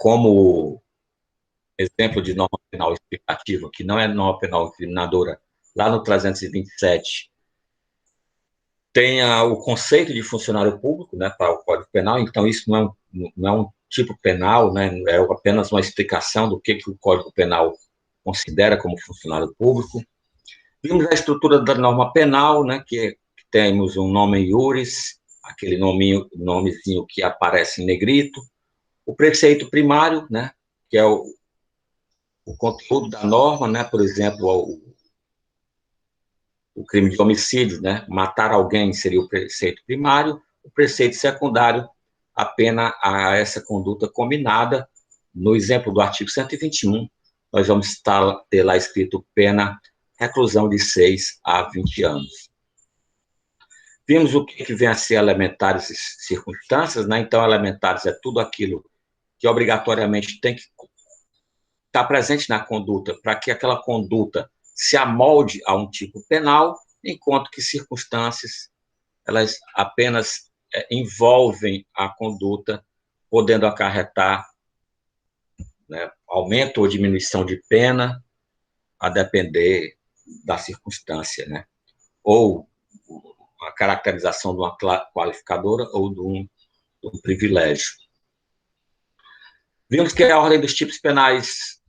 como exemplo de norma penal explicativa, que não é norma penal incriminadora, lá no 327, tem o conceito de funcionário público, né, para o Código Penal, então isso não é um tipo penal, né, é apenas uma explicação do que o Código Penal considera como funcionário público. Vimos a estrutura da norma penal, né, que temos um nome iuris, aquele nomezinho que aparece em negrito, o preceito primário, né, que é o conteúdo da norma, né, por exemplo, o crime de homicídio, né, matar alguém seria o preceito primário, o preceito secundário, a pena a essa conduta combinada. No exemplo do artigo 121, nós vamos ter lá escrito pena reclusão de 6 a 20 anos. Vimos o que vem a ser elementares circunstâncias, né? Então, elementares é tudo aquilo que obrigatoriamente tem que estar presente na conduta para que aquela conduta se amolde a um tipo penal, enquanto que circunstâncias, elas apenas envolvem a conduta, podendo acarretar, né, aumento ou diminuição de pena, a depender da circunstância, né? Ou a caracterização de uma qualificadora ou de um privilégio. Vimos que a ordem dos tipos penais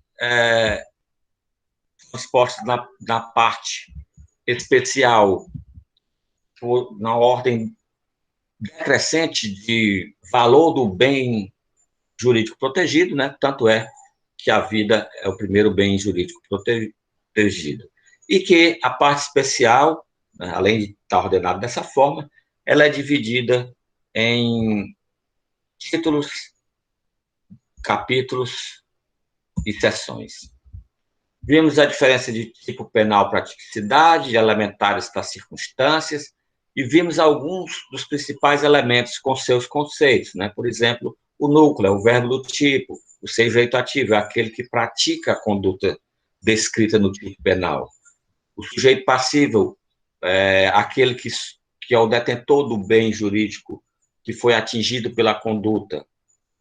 transpostos na parte especial, na ordem decrescente de valor do bem jurídico protegido, né? Tanto é que a vida é o primeiro bem jurídico protegido. E que a parte especial, né, além de estar ordenada dessa forma, ela é dividida em títulos, capítulos e seções. Vimos a diferença de tipo penal para tipicidade, de elementares para circunstâncias, e vimos alguns dos principais elementos com seus conceitos, né? Por exemplo, o núcleo, o verbo do tipo, o sujeito ativo, é aquele que pratica a conduta descrita no tipo penal. O sujeito passível é aquele que é o detentor do bem jurídico que foi atingido pela conduta.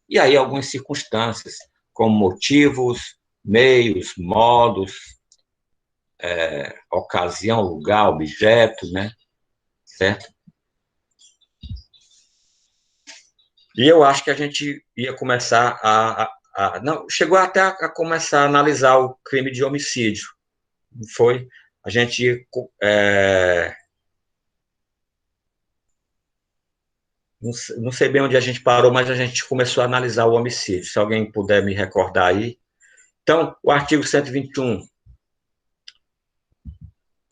E aí algumas circunstâncias, como motivos, meios, modos, ocasião, lugar, objeto, né? Certo? E eu acho que a gente ia começar não, chegou até a começar a analisar o crime de homicídio. Foi, a gente não sei bem onde a gente parou, mas a gente começou a analisar o homicídio. Se alguém puder me recordar aí. Então, o artigo 121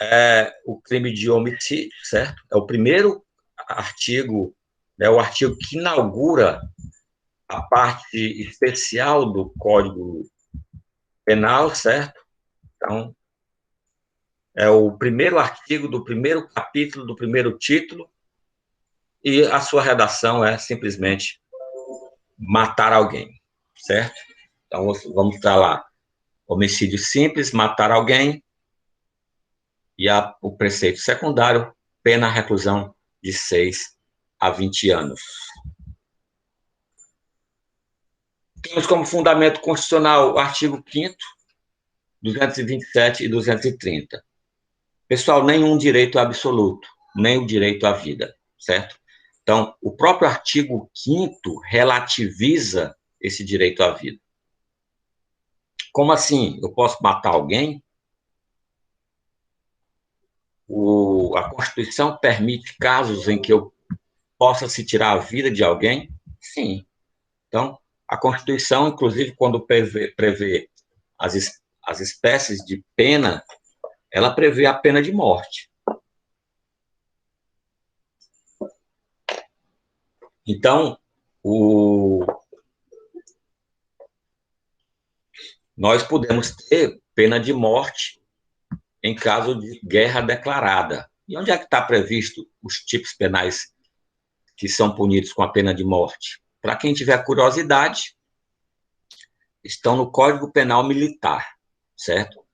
é o crime de homicídio, certo? É o primeiro artigo, é o artigo que inaugura a parte especial do Código Penal, certo? Então, é o primeiro artigo do primeiro capítulo, do primeiro título, e a sua redação é simplesmente matar alguém, certo? Então, vamos estar lá. Homicídio simples, matar alguém, e o preceito secundário, pena reclusão de 6 a 20 anos. Temos como fundamento constitucional o artigo 5º, 227 e 230. Pessoal, nenhum direito é absoluto, nem o direito à vida, certo? Então, o próprio artigo 5º relativiza esse direito à vida. Como assim? Eu posso matar alguém? A Constituição permite casos em que eu possa se tirar a vida de alguém? Sim. Então, a Constituição, inclusive, quando prevê as espécies de pena, ela prevê a pena de morte. Então, nós podemos ter pena de morte em caso de guerra declarada. E onde é que está previsto os tipos penais que são punidos com a pena de morte? Para quem tiver curiosidade, estão no Código Penal Militar, certo?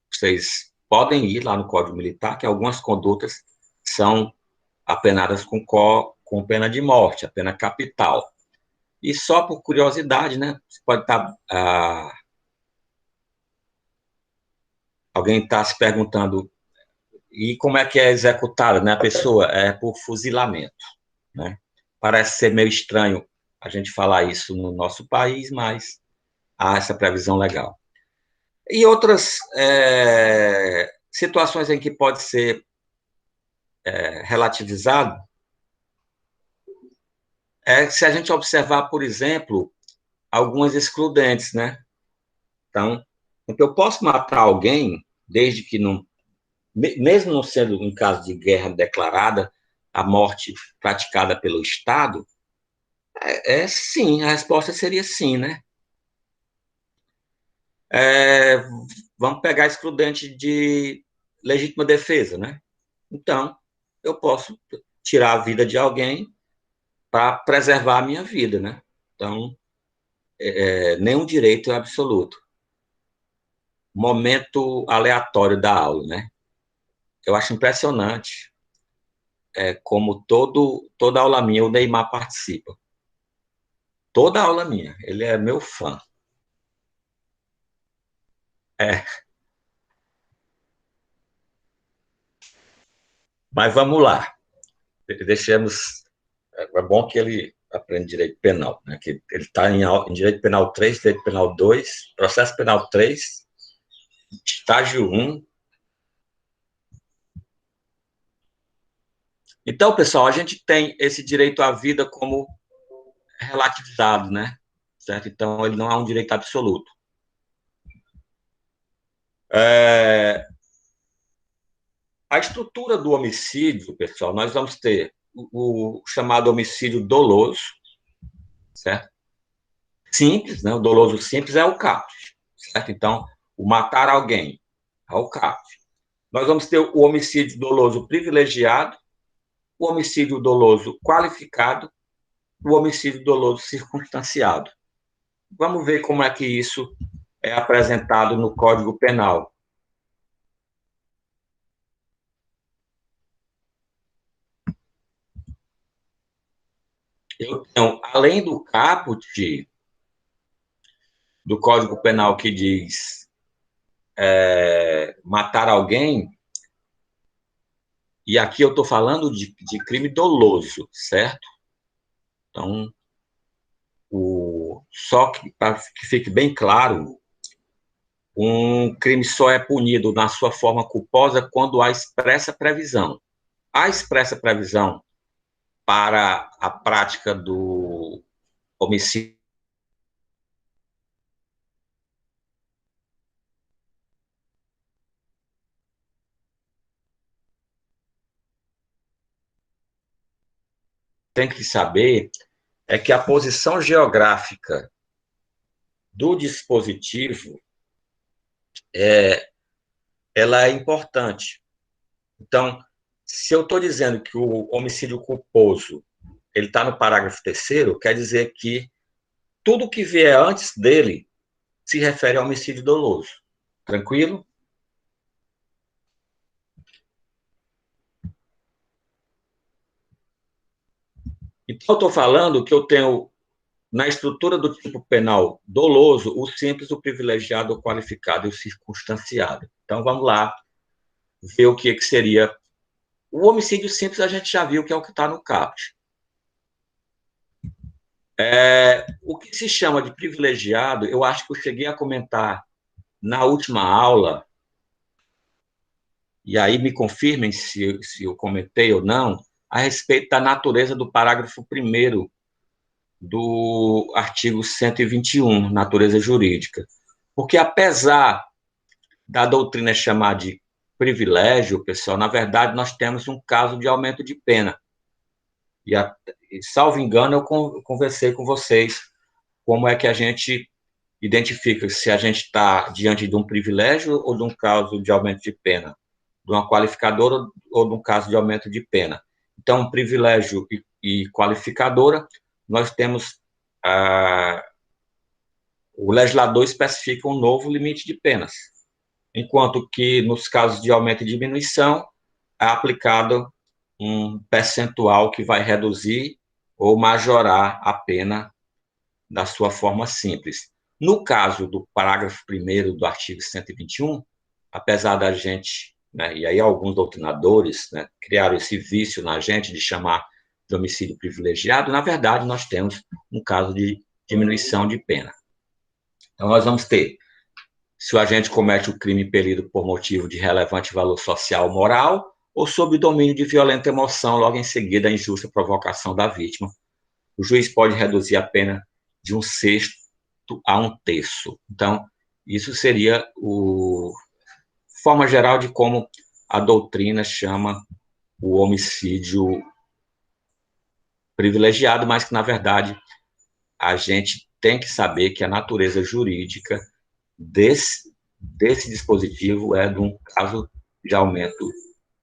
Vocês podem ir lá no Código Militar, que algumas condutas são apenadas com pena de morte, a pena capital. E só por curiosidade, né? Você pode estar. Alguém está se perguntando, e como é que é executada, né? A pessoa é por fuzilamento, né? Parece ser meio estranho a gente falar isso no nosso país, mas há essa previsão legal. E outras situações em que pode ser relativizado é se a gente observar, por exemplo, algumas excludentes, né? Então, eu posso matar alguém, desde que não, mesmo não sendo um caso de guerra declarada, a morte praticada pelo Estado, sim, a resposta seria sim, né? É, vamos pegar excludente de legítima defesa, né? Então, eu posso tirar a vida de alguém para preservar a minha vida, né? Então, nenhum direito é absoluto. Momento aleatório da aula, né? Eu acho impressionante como toda aula minha o Neymar participa. Toda aula minha. Ele é meu fã. É, mas vamos lá. Deixemos. É bom que ele aprende direito penal, né? Que ele está em direito penal 3, direito penal 2, processo penal 3, estágio 1. Então, pessoal, a gente tem esse direito à vida como relativizado, né? Certo? Então, ele não é um direito absoluto. É, a estrutura do homicídio, pessoal, nós vamos ter o chamado homicídio doloso, certo? Simples, né? O doloso simples é o caput, certo? Então, o matar alguém é o caput. Nós vamos ter o homicídio doloso privilegiado, o homicídio doloso qualificado, o homicídio doloso circunstanciado. Vamos ver como é que isso é apresentado no Código Penal. Eu tenho, além do caput do Código Penal que diz matar alguém, e aqui eu estou falando de crime doloso, certo? Então, só que, para que fique bem claro, um crime só é punido na sua forma culposa quando há expressa previsão. Há expressa previsão para a prática do homicídio. Tem que saber é que a posição geográfica do dispositivo ela é importante. Então, se eu estou dizendo que o homicídio culposo ele está no parágrafo terceiro, quer dizer que tudo que vier antes dele se refere ao homicídio doloso. Tranquilo? Então, eu estou falando que eu tenho, na estrutura do tipo penal doloso, o simples, o privilegiado, o qualificado e o circunstanciado. Então, vamos lá ver o que seria. O homicídio simples a gente já viu que é o que está no CAPT. O que se chama de privilegiado, eu acho que eu cheguei a comentar na última aula, e aí me confirmem se eu comentei ou não, a respeito da natureza do parágrafo 1º do artigo 121, natureza jurídica. Porque apesar da doutrina chamar de privilégio, pessoal, na verdade nós temos um caso de aumento de pena. Salvo engano, eu conversei com vocês como é que a gente identifica se a gente está diante de um privilégio ou de um caso de aumento de pena, de uma qualificadora ou de um caso de aumento de pena. Então, privilégio e qualificadora, nós temos o legislador especifica um novo limite de penas, enquanto que nos casos de aumento e diminuição é aplicado um percentual que vai reduzir ou majorar a pena da sua forma simples. No caso do parágrafo 1º do artigo 121, apesar da gente, né, e aí alguns doutrinadores, né, criaram esse vício na gente de chamar de homicídio privilegiado, na verdade, nós temos um caso de diminuição de pena. Então, nós vamos ter, se o agente comete o crime impelido por motivo de relevante valor social ou moral, ou sob domínio de violenta emoção, logo em seguida a injusta provocação da vítima, o juiz pode reduzir a pena de 1/6 a 1/3. Então, isso seria a forma geral de como a doutrina chama o homicídio privilegiado, mas que, na verdade, a gente tem que saber que a natureza jurídica desse dispositivo é de um caso de aumento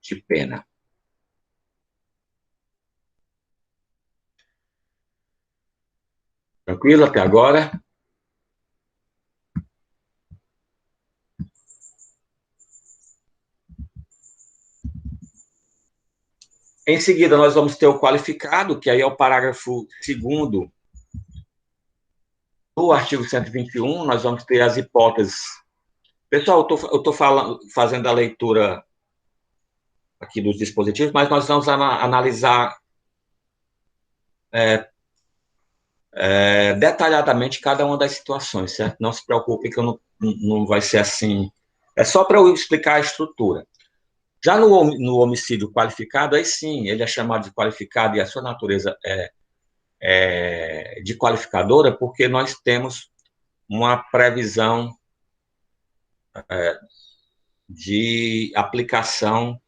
de pena. Tranquilo até agora? Em seguida, nós vamos ter o qualificado, que aí é o parágrafo 2º do artigo 121, nós vamos ter as hipóteses. Pessoal, eu estou fazendo a leitura aqui dos dispositivos, mas nós vamos analisar detalhadamente cada uma das situações, certo? Não se preocupe que eu não vai ser assim. É só para eu explicar a estrutura. Já no homicídio qualificado, aí sim, ele é chamado de qualificado e a sua natureza é de qualificadora, porque nós temos uma previsão de aplicação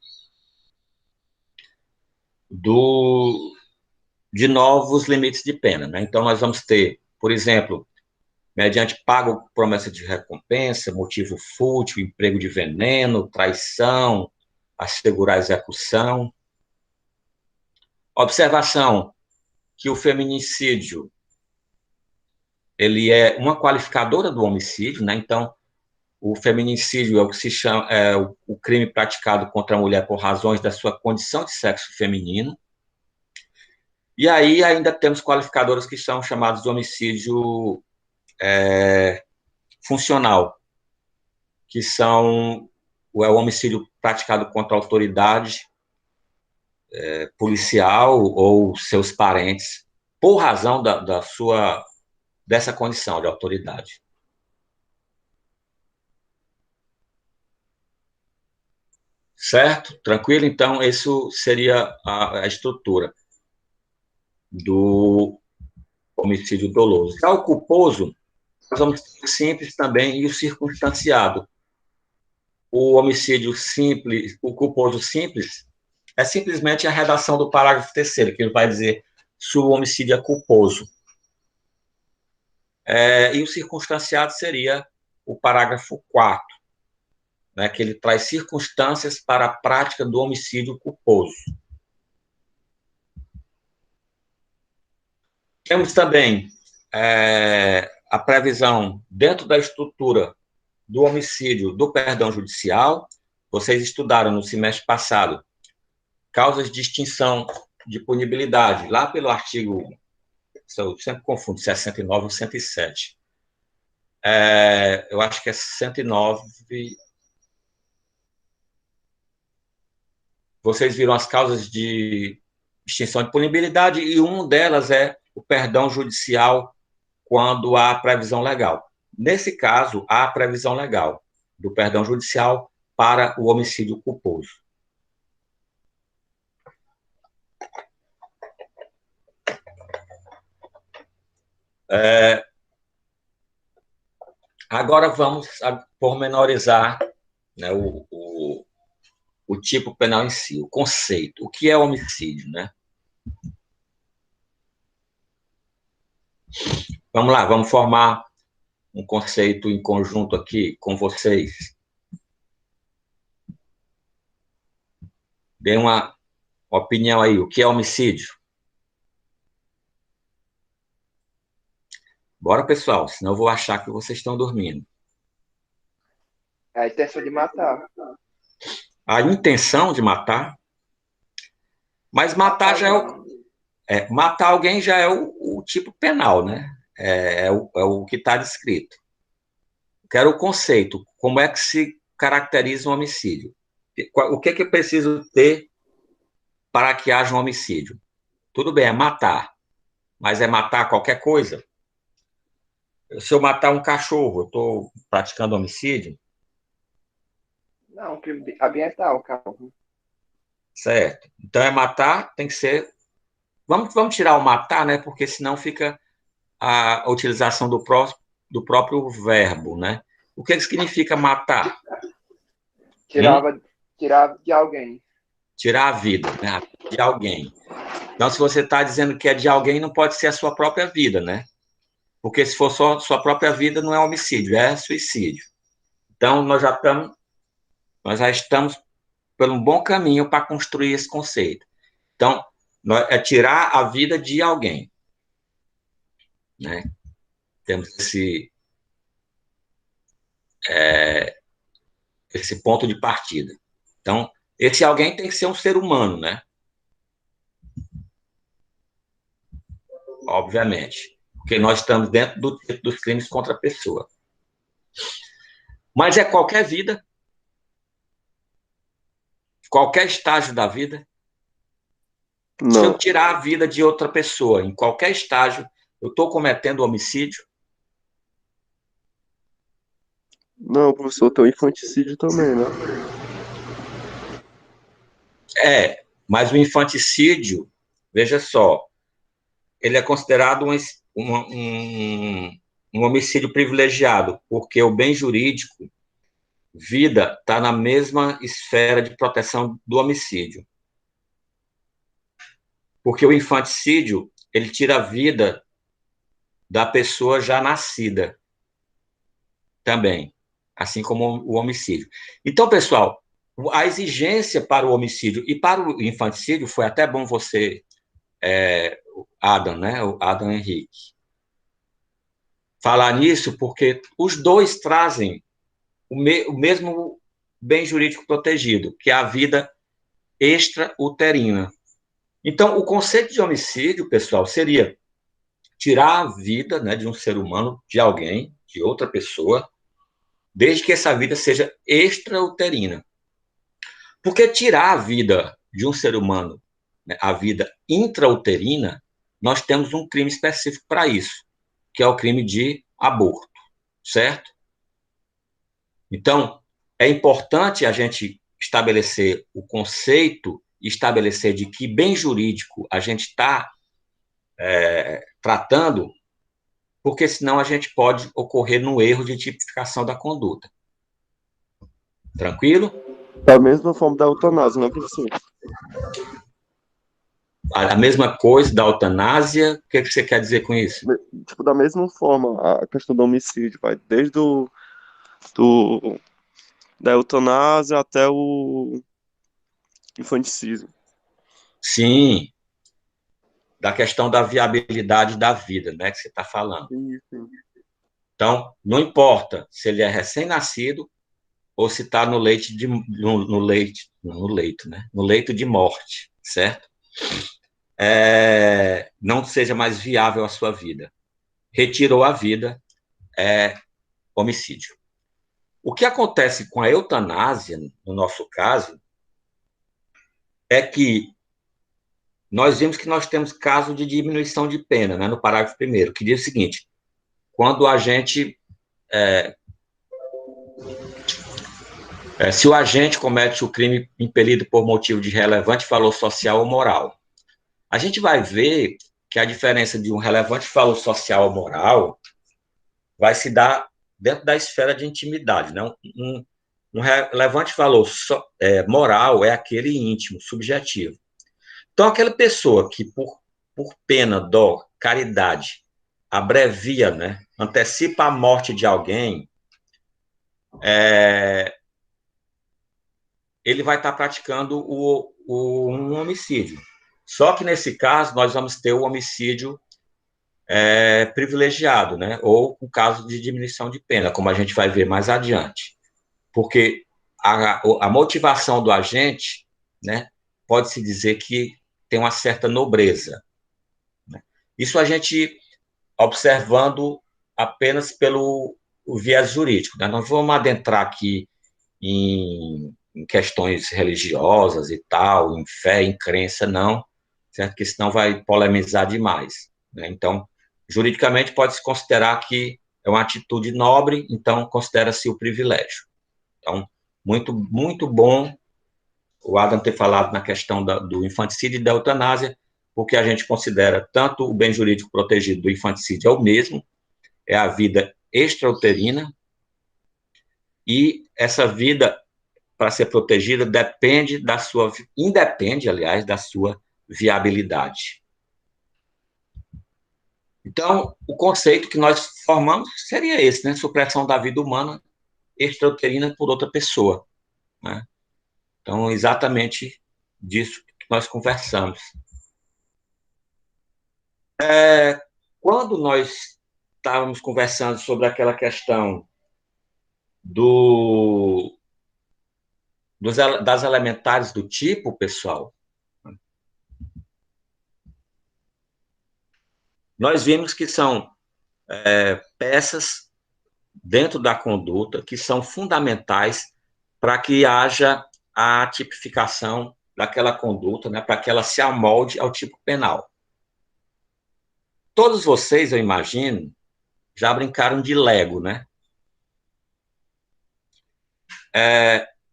de novos limites de pena, né? Então, nós vamos ter, por exemplo, mediante pago, promessa de recompensa, motivo fútil, emprego de veneno, traição, assegurar a execução. Observação que o feminicídio ele é uma qualificadora do homicídio, né? Então, o feminicídio é o que se chama o crime praticado contra a mulher por razões da sua condição de sexo feminino. E aí ainda temos qualificadores que são chamados de homicídio funcional, que são o homicídio praticado contra a autoridade policial ou seus parentes, por razão dessa condição de autoridade. Certo? Tranquilo? Então, isso seria a estrutura do homicídio doloso. Já o culposo, nós vamos ter o simples também e o circunstanciado. O homicídio simples, o culposo simples, é simplesmente a redação do parágrafo 3º, que ele vai dizer se o homicídio é culposo. E o circunstanciado seria o parágrafo 4º, né, que ele traz circunstâncias para a prática do homicídio culposo. Temos também a previsão, dentro da estrutura do homicídio do perdão judicial. Vocês estudaram no semestre passado causas de extinção de punibilidade, lá pelo artigo, eu sempre confundo, 69 ou 107. Eu acho que é 109. Vocês viram as causas de extinção de punibilidade e uma delas é o perdão judicial quando há previsão legal. Nesse caso, há previsão legal do perdão judicial para o homicídio culposo. Agora vamos pormenorizar, né, o tipo penal em si, o conceito. O que é homicídio, né? Vamos lá, vamos formar um conceito em conjunto aqui com vocês. Dê uma opinião aí, o que é homicídio? Bora, pessoal, senão eu vou achar que vocês estão dormindo. A intenção de matar. A intenção de matar, mas matar já matar alguém já é o tipo penal, né? É o que está descrito. Quero o conceito. Como é que se caracteriza um homicídio? O que é que eu preciso ter para que haja um homicídio? Tudo bem, é matar, mas é matar qualquer coisa. Se eu matar um cachorro, eu estou praticando homicídio, Não, crime ambiental, cara. certo? Então é matar, tem que ser. Vamos tirar o matar, né? Porque senão fica a utilização do próprio verbo, né? O que significa matar? Hum? Tirava, tirava de alguém. Tirar a vida, né? De alguém. Então, se você está dizendo que é de alguém, não pode ser a sua própria vida, né? Porque se for só sua própria vida, não é homicídio, é suicídio. Então, nós já estamos por um bom caminho para construir esse conceito. Então, é tirar a vida de alguém, né? Temos esse ponto de partida. Então, esse alguém tem que ser um ser humano, né? Obviamente. Porque nós estamos dentro dos crimes contra a pessoa. Mas é qualquer vida, qualquer estágio da vida. Se eu Não, tirar a vida de outra pessoa, em qualquer estágio, eu estou cometendo homicídio? não, professor, tem o infanticídio também, né? Mas o infanticídio, veja só, ele é considerado um homicídio privilegiado, porque o bem jurídico, vida, está na mesma esfera de proteção do homicídio. Porque o infanticídio, ele tira a vida da pessoa já nascida também, assim como o homicídio. Então, pessoal, a exigência para o homicídio e para o infanticídio, foi até bom você, Adam, né? O Adam Henrique, falar nisso, porque os dois trazem o mesmo bem jurídico protegido, que é a vida extrauterina. Então, o conceito de homicídio, pessoal, seria tirar a vida, né, de um ser humano, de alguém, de outra pessoa, desde que essa vida seja extrauterina. Porque tirar a vida de um ser humano, né, a vida intrauterina, nós temos um crime específico para isso, que é o crime de aborto, certo? Então, é importante a gente estabelecer o conceito, estabelecer de que bem jurídico a gente está tratando, porque senão a gente pode ocorrer no erro de tipificação da conduta. Tranquilo? Da mesma forma da eutanásia, né, professor? A mesma coisa da eutanásia, o que você quer dizer com isso? Tipo, da mesma forma, a questão do homicídio, vai desde do, da eutanásia até o infanticídio. Sim, da questão da viabilidade da vida, né, que você está falando. Sim, sim. Então, não importa se ele é recém-nascido ou se está no leito, né? No leito de morte, certo? Não seja mais viável a sua vida. Retirou a vida, é homicídio. O que acontece com a eutanásia, no nosso caso, é que nós vimos que nós temos caso de diminuição de pena, né, no parágrafo 1º, que diz o seguinte: quando a gente se o agente comete o crime impelido por motivo de relevante valor social ou moral. A gente vai ver que a diferença de um relevante valor social ou moral vai se dar dentro da esfera de intimidade, né? Um relevante valor moral é aquele íntimo, subjetivo. Então, aquela pessoa que, por pena, dó, caridade, abrevia, né, antecipa a morte de alguém, ele vai estar praticando um homicídio. Só que, nesse caso, nós vamos ter o homicídio privilegiado, né, ou o caso de diminuição de pena, como a gente vai ver mais adiante. Porque a motivação do agente, né, pode-se dizer que tem uma certa nobreza. Né? Isso a gente observando apenas pelo o viés jurídico, né? Nós vamos adentrar aqui em questões religiosas e tal, em fé, em crença, não, certo? Porque senão vai polemizar demais, né? Então, juridicamente, pode-se considerar que é uma atitude nobre, então considera-se o privilégio. Então, muito bom o Adam ter falado na questão do infanticídio e da eutanásia, porque a gente considera tanto o bem jurídico protegido do infanticídio é o mesmo, é a vida extrauterina, e essa vida, para ser protegida, independe, aliás, da sua viabilidade. Então, o conceito que nós formamos seria esse, né? Supressão da vida humana extrauterina por outra pessoa, né? Então, exatamente disso que nós conversamos. Quando nós estávamos conversando sobre aquela questão das elementares do tipo, pessoal, nós vimos que são peças dentro da conduta que são fundamentais para que haja a tipificação daquela conduta, né, para que ela se amolde ao tipo penal. Todos vocês, eu imagino, já brincaram de Lego, né?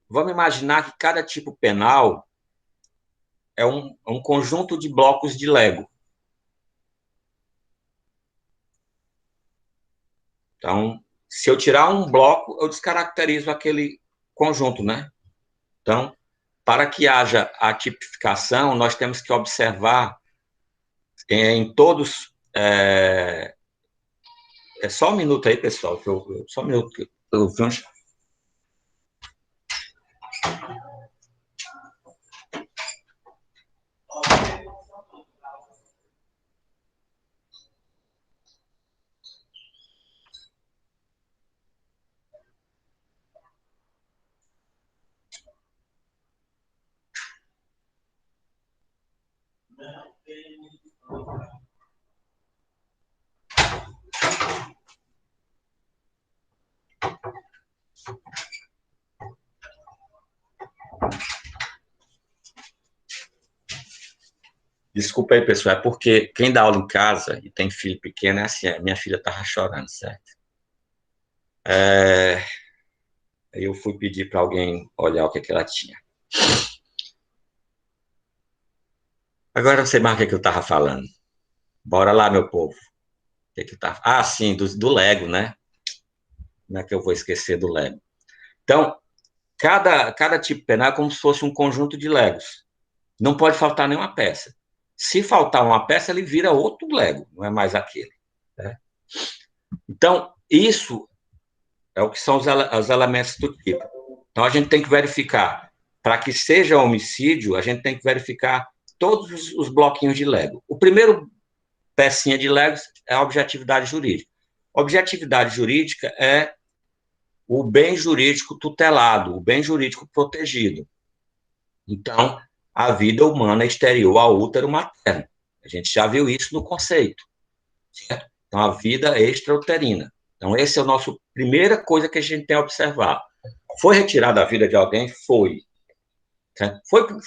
Vamos imaginar que cada tipo penal é um conjunto de blocos de Lego. Então, se eu tirar um bloco, eu descaracterizo aquele conjunto, né? Então, para que haja a tipificação, nós temos que observar em todos. Só um minuto aí, pessoal. Só um minuto. Eu vi um... Desculpa aí, pessoal, é porque quem dá aula em casa e tem filho pequeno é assim, minha filha estava chorando, certo? Eu fui pedir para alguém olhar o que ela tinha. Agora eu sei mais o que eu estava falando. Bora lá, meu povo. O que eu tava... Ah, sim, do Lego, né? Como é que eu vou esquecer do Lego? Então, cada tipo penal é como se fosse um conjunto de Legos. Não pode faltar nenhuma peça. Se faltar uma peça, ele vira outro Lego, não é mais aquele, né? Então, isso é o que são os elementos do tipo. Então, a gente tem que verificar, para que seja homicídio, a gente tem que verificar todos os bloquinhos de Lego. O primeiro pecinha de Lego é a objetividade jurídica. Objetividade jurídica é o bem jurídico tutelado, o bem jurídico protegido. Então, a vida humana exterior ao útero materno. A gente já viu isso no conceito, certo? Então, a vida extrauterina. Então, essa é a nossa primeira coisa que a gente tem a observar. Foi retirada a vida de alguém? Foi. Certo?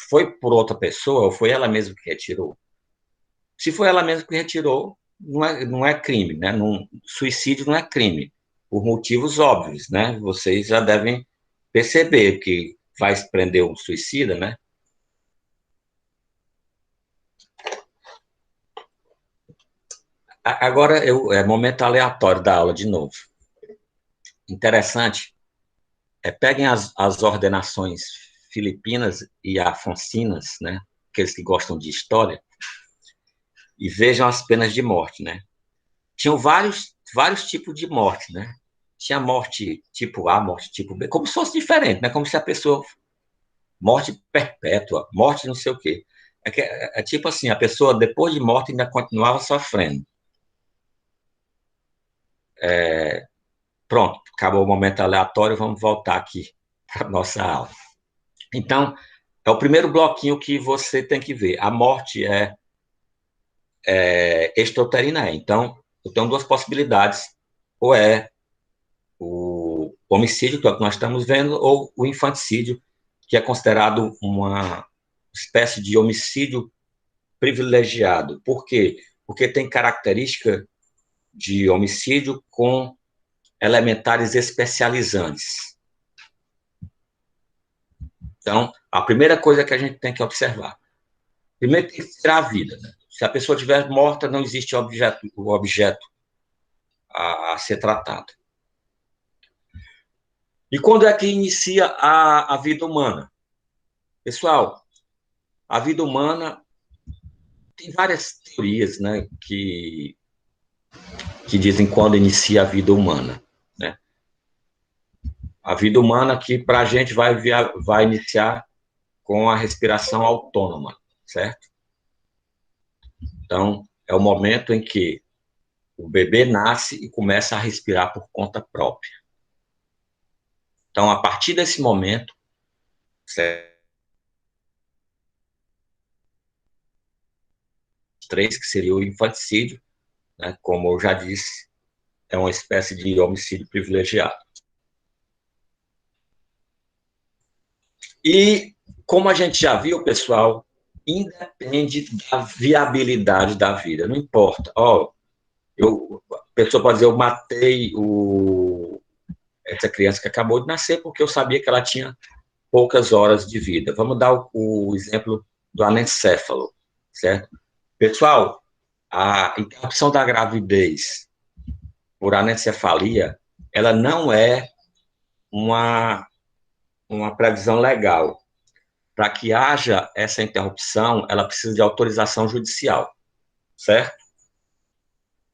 Foi por outra pessoa ou foi ela mesma que retirou? Se foi ela mesma que retirou, não é crime, né? Suicídio não é crime, por motivos óbvios, né? Vocês já devem perceber que vai prender um suicida, né? Agora, é momento aleatório da aula de novo. Interessante, peguem as ordenações filipinas e afoncinas, né? Aqueles que gostam de história, e vejam as penas de morte, né? Tinham vários tipos de morte, né? Tinha morte tipo A, morte tipo B, como se fosse diferente, né? Como se a pessoa... Morte perpétua, morte não sei o quê. É tipo assim, a pessoa, depois de morte, ainda continuava sofrendo. Pronto, acabou o momento aleatório, vamos voltar aqui para a nossa aula. Então, é o primeiro bloquinho que você tem que ver. A morte extrauterina. Então, eu tenho duas possibilidades. Ou é o homicídio, que é o que nós estamos vendo, ou o infanticídio, que é considerado uma espécie de homicídio privilegiado. Por quê? Porque tem característica de homicídio com elementares especializantes. Então, a primeira coisa que a gente tem que observar, primeiro tem que tirar a vida, né? Se a pessoa estiver morta, não existe o objeto a ser tratado. E quando é que inicia a vida humana? Pessoal, a vida humana tem várias teorias, né, que dizem quando inicia a vida humana, né? A vida humana que para a gente vai iniciar com a respiração autônoma, certo? Então, é o momento em que o bebê nasce e começa a respirar por conta própria. Então, a partir desse momento, certo? 3, que seria o infanticídio, né, como eu já disse, é uma espécie de homicídio privilegiado. E, como a gente já viu, pessoal, independe da viabilidade da vida, não importa. A pessoa pode dizer, eu matei essa criança que acabou de nascer porque eu sabia que ela tinha poucas horas de vida. Vamos dar o exemplo do anencéfalo, certo? Pessoal, a interrupção da gravidez por anencefalia, ela não é uma previsão legal. Para que haja essa interrupção, ela precisa de autorização judicial, certo?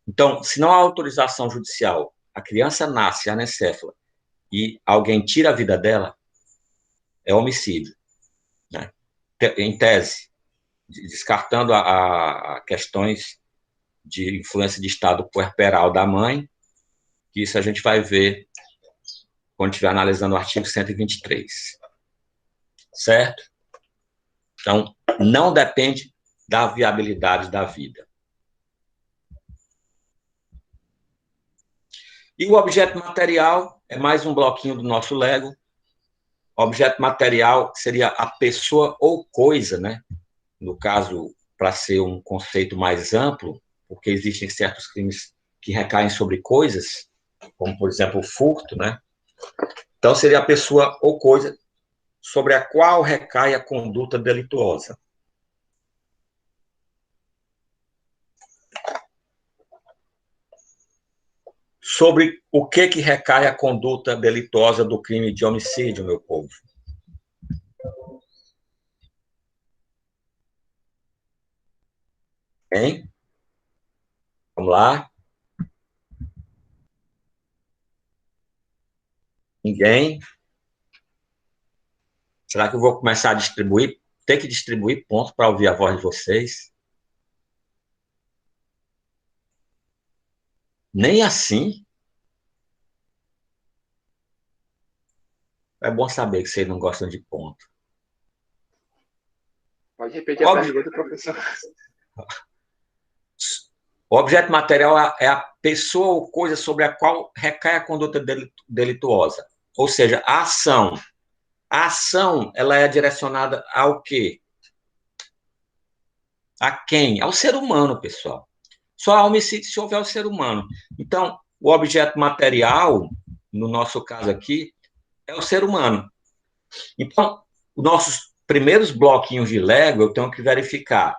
Então, se não há autorização judicial, a criança nasce anencéfala e alguém tira a vida dela, é homicídio, né? Em tese, descartando a questões de influência de estado puerperal da mãe, que isso a gente vai ver quando estiver analisando o artigo 123, certo? Então, não depende da viabilidade da vida. E o objeto material é mais um bloquinho do nosso Lego. Objeto material seria a pessoa ou coisa, né? No caso, para ser um conceito mais amplo, porque existem certos crimes que recaem sobre coisas, como, por exemplo, o furto, né? Então, seria a pessoa ou coisa sobre a qual recai a conduta delituosa. Sobre o que recai a conduta delituosa do crime de homicídio, meu povo? Hein? Vamos lá? Ninguém? Será que eu vou começar a distribuir? Ter que distribuir pontos para ouvir a voz de vocês? Nem assim? É bom saber que vocês não gostam de ponto. Pode repetir a pergunta, professor. O objeto material é a pessoa ou coisa sobre a qual recai a conduta delituosa. Ou seja, a ação. A ação, ela é direcionada ao quê? A quem? Ao ser humano, pessoal. Só há homicídio se houver o ser humano. Então, o objeto material, no nosso caso aqui, é o ser humano. Então, os nossos primeiros bloquinhos de Lego, eu tenho que verificar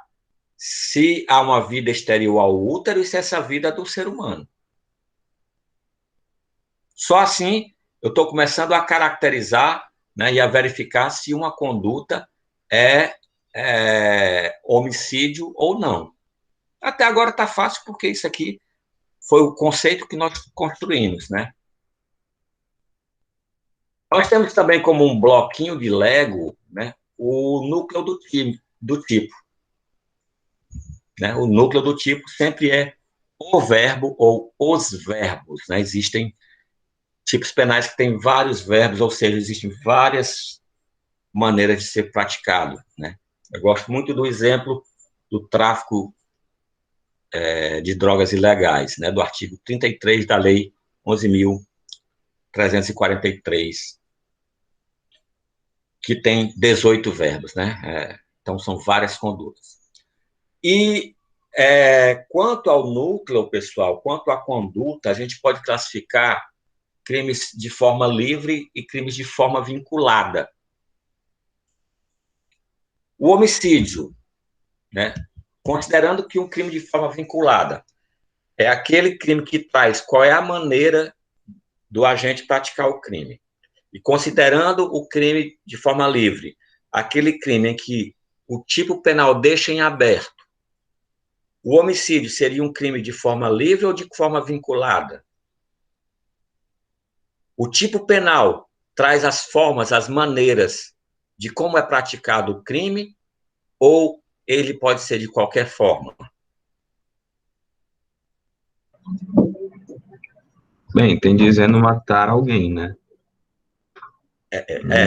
se há uma vida exterior ao útero e se essa vida é do ser humano. Só assim eu estou começando a caracterizar, né, e a verificar se uma conduta é homicídio ou não. Até agora está fácil, porque isso aqui foi o conceito que nós construímos, né? Nós temos também como um bloquinho de Lego, né, o núcleo do tipo. Né? O núcleo do tipo sempre é o verbo ou os verbos. Né? Existem tipos penais que têm vários verbos, ou seja, existem várias maneiras de ser praticado. Né? Eu gosto muito do exemplo do tráfico de drogas ilegais, né, do artigo 33 da Lei 11.343, que tem 18 verbos, né? Então, são várias condutas. E quanto ao núcleo, pessoal, quanto à conduta, a gente pode classificar crimes de forma livre e crimes de forma vinculada. O homicídio, né? Considerando que um crime de forma vinculada é aquele crime que traz qual é a maneira do agente praticar o crime. E considerando o crime de forma livre, aquele crime em que o tipo penal deixa em aberto, o homicídio seria um crime de forma livre ou de forma vinculada? O tipo penal traz as formas, as maneiras de como é praticado o crime, ou ele pode ser de qualquer forma? Bem, tem dizendo matar alguém, né?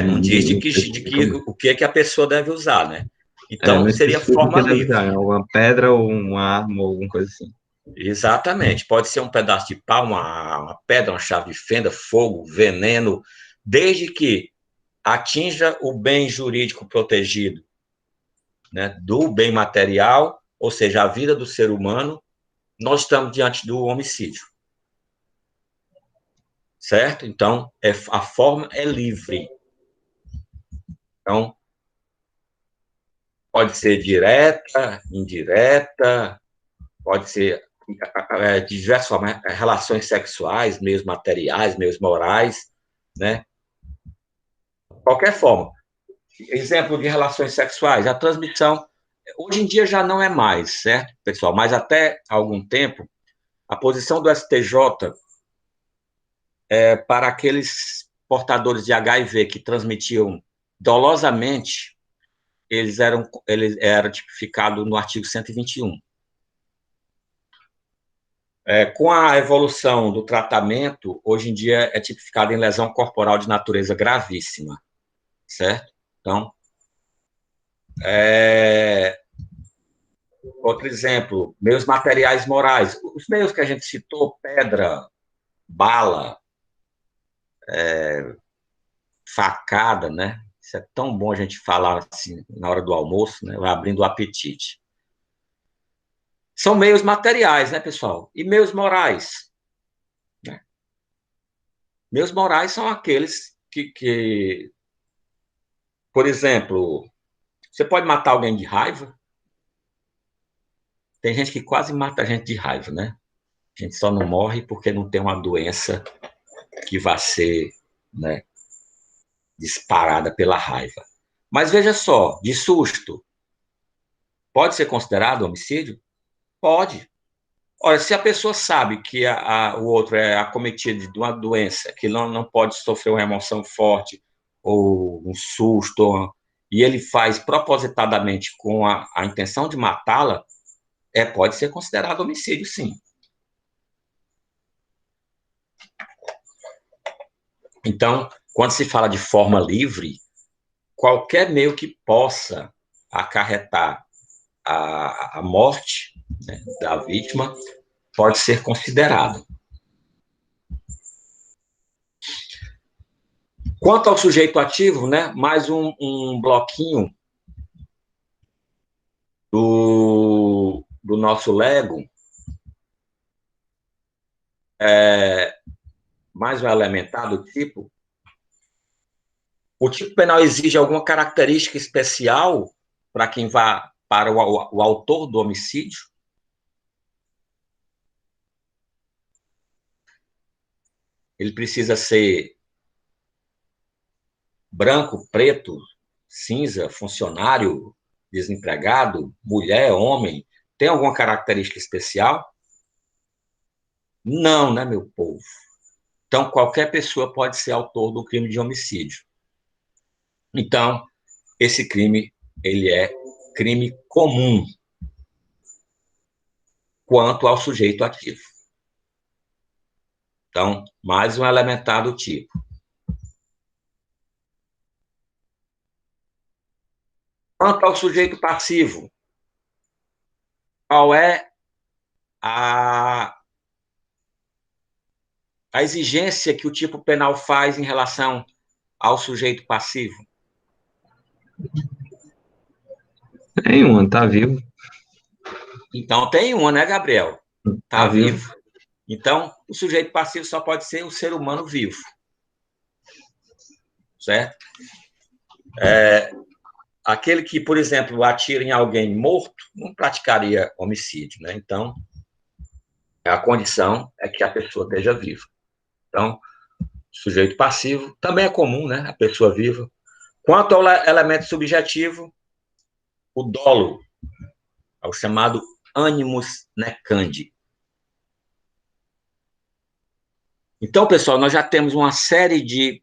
Não diz de Não especifica muito. o que é que a pessoa deve usar, né? Não Então, seria especifica o forma que deve livre. usar, é uma pedra ou uma arma ou alguma coisa assim. Exatamente. Pode ser um pedaço de pau, uma pedra, uma chave de fenda, fogo, veneno, desde que atinja o bem jurídico protegido, né, do bem material, ou seja, a vida do ser humano, nós estamos diante do homicídio. Certo? Então, a forma é livre. Então, pode ser direta, indireta, pode ser de diversas formas, relações sexuais, meios materiais, meios morais, né? Qualquer forma. Exemplo de relações sexuais, a transmissão, hoje em dia já não é mais, certo, pessoal? Mas até algum tempo, a posição do STJ para aqueles portadores de HIV que transmitiam dolosamente, eles eram tipificados no artigo 121. Com a evolução do tratamento, hoje em dia é tipificado em lesão corporal de natureza gravíssima, certo? Então, outro exemplo, meios materiais morais. Os meios que a gente citou, pedra, bala, facada, né? Isso é tão bom a gente falar assim na hora do almoço, né? Vai abrindo o apetite. São meios materiais, né, pessoal? E meios morais, né? Meios morais são aqueles por exemplo, você pode matar alguém de raiva? Tem gente que quase mata a gente de raiva, né? A gente só não morre porque não tem uma doença que vá ser, né, disparada pela raiva. Mas veja só, de susto, pode ser considerado homicídio? Pode. Olha, se a pessoa sabe que o outro é acometido de uma doença, que não pode sofrer uma emoção forte, ou um susto, e ele faz propositadamente com a intenção de matá-la, pode ser considerado homicídio, sim. Então, quando se fala de forma livre, qualquer meio que possa acarretar a morte, né, da vítima pode ser considerado. Quanto ao sujeito ativo, né, mais um bloquinho do nosso Lego, mais um elementar do tipo. O tipo penal exige alguma característica especial para quem vá para o autor do homicídio? Ele precisa ser branco, preto, cinza, funcionário, desempregado, mulher, homem? Tem alguma característica especial? Não, né, meu povo? Então, qualquer pessoa pode ser autor do crime de homicídio. Então, esse crime, ele é crime comum quanto ao sujeito ativo. Então, mais um elementar do tipo. Quanto ao sujeito passivo, qual é a exigência que o tipo penal faz em relação ao sujeito passivo? Nenhuma, tá vivo. Então, tem uma, né, Gabriel? Tá Tá vivo. vivo. Então, o sujeito passivo só pode ser o ser humano vivo. Certo? Aquele que, por exemplo, atira em alguém morto, não praticaria homicídio, né? Então, a condição é que a pessoa esteja viva. Então, sujeito passivo também é comum, né? A pessoa viva. Quanto ao elemento subjetivo, o dolo, é o chamado animus necandi. Então, pessoal, nós já temos uma série de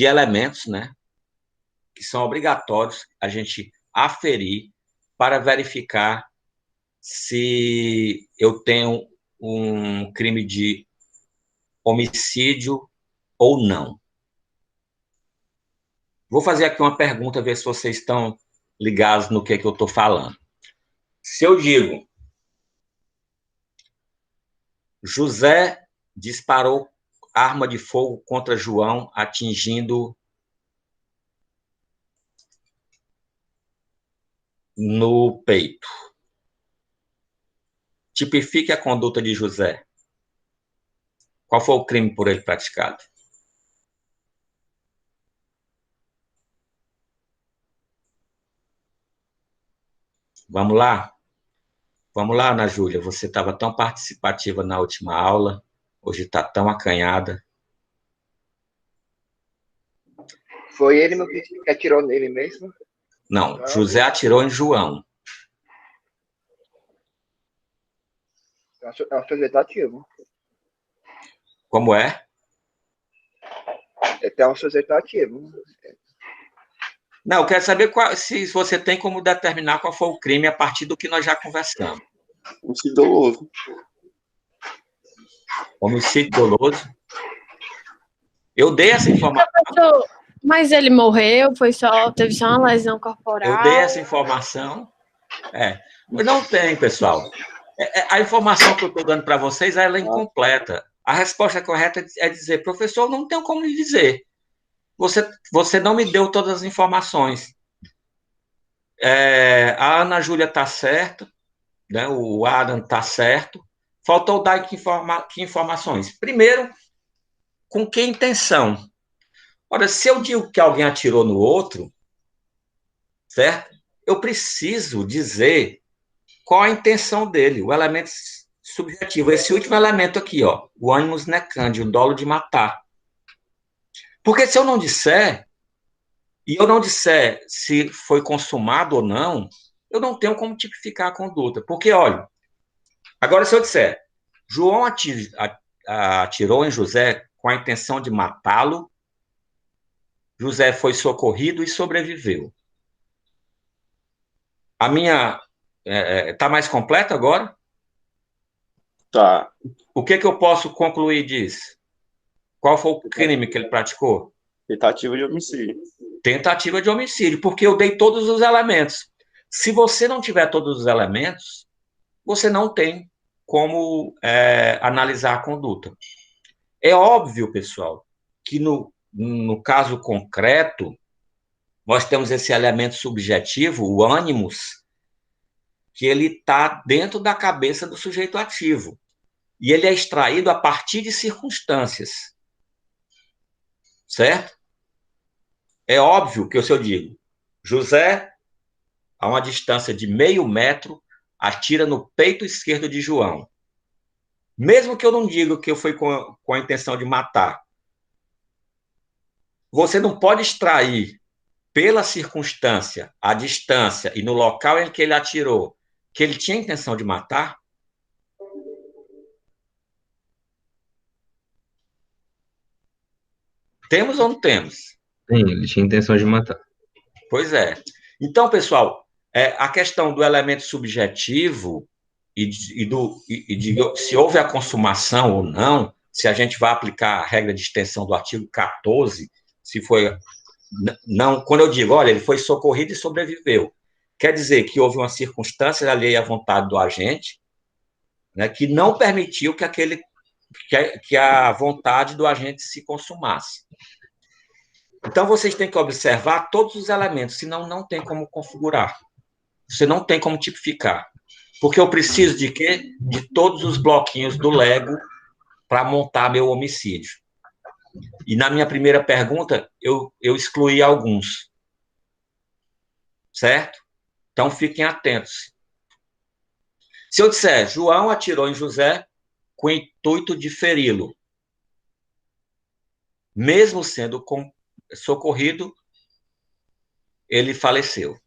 elementos, né, que são obrigatórios a gente aferir para verificar se eu tenho um crime de homicídio ou não. Vou fazer aqui uma pergunta, ver se vocês estão ligados no que eu estou falando. Se eu digo, José disparou arma de fogo contra João, atingindo no peito. Tipifique a conduta de José. Qual foi o crime por ele praticado? Vamos lá? Vamos lá, Ana Júlia. Você estava tão participativa na última aula, hoje está tão acanhada. Foi ele meu que atirou nele mesmo? Não, José atirou em João. É um sujeito ativo. Como é? É um sujeito ativo. Não, eu quero saber se você tem como determinar qual foi o crime a partir do que nós já conversamos. Homicídio doloso. Homicídio doloso. Eu dei essa informação. Mas ele morreu, teve só uma lesão corporal. Eu dei essa informação. Mas não tem, pessoal. A informação que eu estou dando para vocês, ela é incompleta. A resposta correta é dizer, professor, não tenho como lhe dizer. Você não me deu todas as informações. A Ana Júlia está certa, né? O Adam está certo. Faltou dar que informações. Primeiro, com que intenção? Ora, se eu digo que alguém atirou no outro, certo? Eu preciso dizer qual a intenção dele, o elemento subjetivo. Esse último elemento aqui, ó, o animus necandi, o dolo de matar. Porque se eu não disser, e eu não disser se foi consumado ou não, eu não tenho como tipificar a conduta. Porque, olha, agora se eu disser, João atirou em José com a intenção de matá-lo, José foi socorrido e sobreviveu. A minha... Está mais completa agora? Tá. O que eu posso concluir disso? Qual foi o crime que ele praticou? Tentativa de homicídio. Tentativa de homicídio, porque eu dei todos os elementos. Se você não tiver todos os elementos, você não tem como analisar a conduta. É óbvio, pessoal, que no caso concreto, nós temos esse elemento subjetivo, o ânimos, que ele está dentro da cabeça do sujeito ativo. E ele é extraído a partir de circunstâncias. Certo? É óbvio que, se eu digo, José, a uma distância de meio metro, atira no peito esquerdo de João. Mesmo que eu não diga que eu fui com a intenção de matar, você não pode extrair pela circunstância, a distância e no local em que ele atirou, que ele tinha intenção de matar? Temos ou não temos? Sim, ele tinha intenção de matar. Pois é. Então, pessoal, a questão do elemento subjetivo e de se houve a consumação ou não, se a gente vai aplicar a regra de extensão do artigo 14, se foi... Não, quando eu digo, olha, ele foi socorrido e sobreviveu, quer dizer que houve uma circunstância alheia à vontade do agente, né, que não permitiu que a vontade do agente se consumasse. Então, vocês têm que observar todos os elementos, senão não tem como configurar. Você não tem como tipificar. Porque eu preciso de quê? De todos os bloquinhos do Lego para montar meu homicídio. E na minha primeira pergunta, eu excluí alguns. Certo? Então, fiquem atentos. Se eu disser, João atirou em José com o intuito de feri-lo, mesmo sendo socorrido, ele faleceu.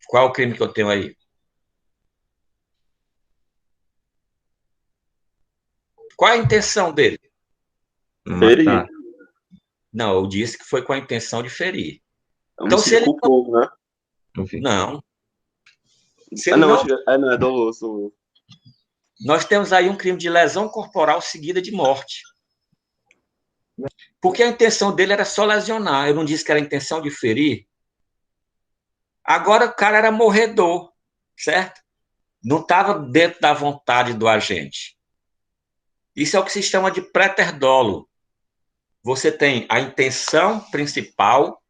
Qual é o crime que eu tenho aí? Qual é a intenção dele? Ferir. Não, eu disse que foi com a intenção de ferir. Então, se ele culpou, né? Não. Se ele não, é doloso. Nós temos aí um crime de lesão corporal seguida de morte. Porque a intenção dele era só lesionar. Eu não disse que era a intenção de ferir. Agora o cara era morredor, certo? Não estava dentro da vontade do agente. Isso é o que se chama de préter-dolo. Você tem a intenção principal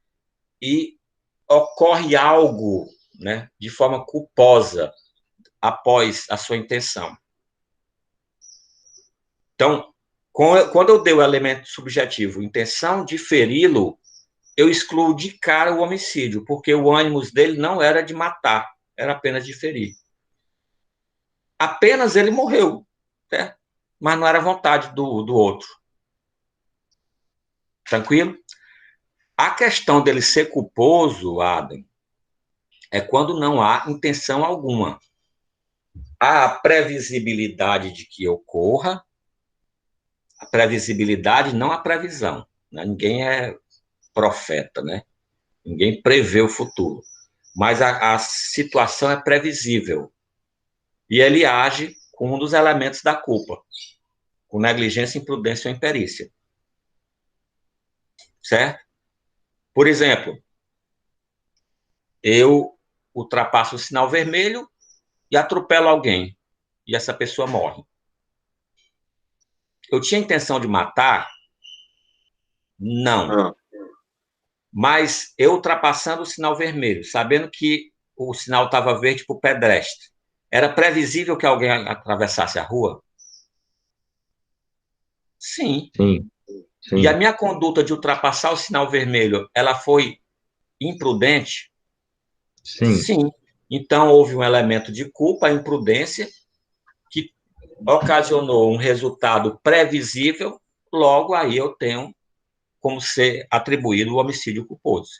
e ocorre algo, né, de forma culposa após a sua intenção. Então, quando eu dei o elemento subjetivo, intenção de feri-lo, eu excluo de cara o homicídio, porque o ânimo dele não era de matar, era apenas de ferir. Apenas ele morreu, certo? Mas não era vontade do outro. Tranquilo? A questão dele ser culposo, Adam, é quando não há intenção alguma. Há a previsibilidade de que ocorra, a previsibilidade, não a previsão. Né? Ninguém é profeta, né? Ninguém prevê o futuro. Mas a situação é previsível. E ele age com um dos elementos da culpa, com negligência, imprudência ou imperícia. Certo? Por exemplo, eu ultrapasso o sinal vermelho e atropelo alguém, e essa pessoa morre. Eu tinha intenção de matar? Não. Mas eu ultrapassando o sinal vermelho, sabendo que o sinal estava verde para o pedestre, era previsível que alguém atravessasse a rua? Sim. Sim. E a minha conduta de ultrapassar o sinal vermelho, ela foi imprudente? Sim. Então, houve um elemento de culpa, a imprudência, que ocasionou um resultado previsível, logo aí eu tenho como ser atribuído o homicídio culposo.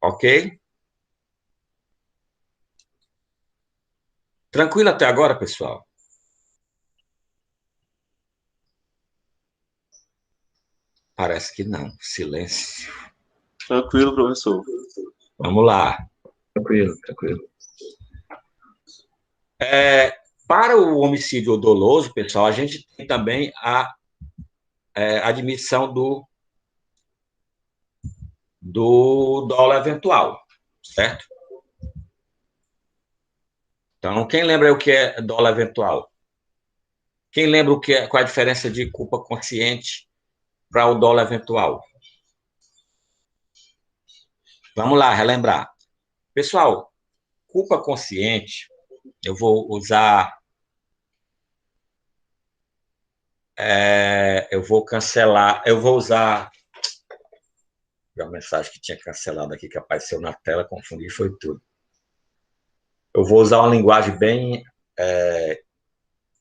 Ok? Tranquilo até agora, pessoal? Parece que não. Silêncio. Tranquilo, professor. Vamos lá. Tranquilo. Para o homicídio doloso, pessoal, a gente tem também a admissão do dolo eventual, certo? Então, quem lembra o que é dolo eventual? Quem lembra qual é a diferença de culpa consciente para o dolo eventual? Vamos lá, relembrar. Pessoal, culpa consciente, eu vou usar... eu vou cancelar... Eu vou usar... A mensagem que tinha cancelado aqui, que apareceu na tela, confundi, foi tudo. Eu vou usar uma linguagem bem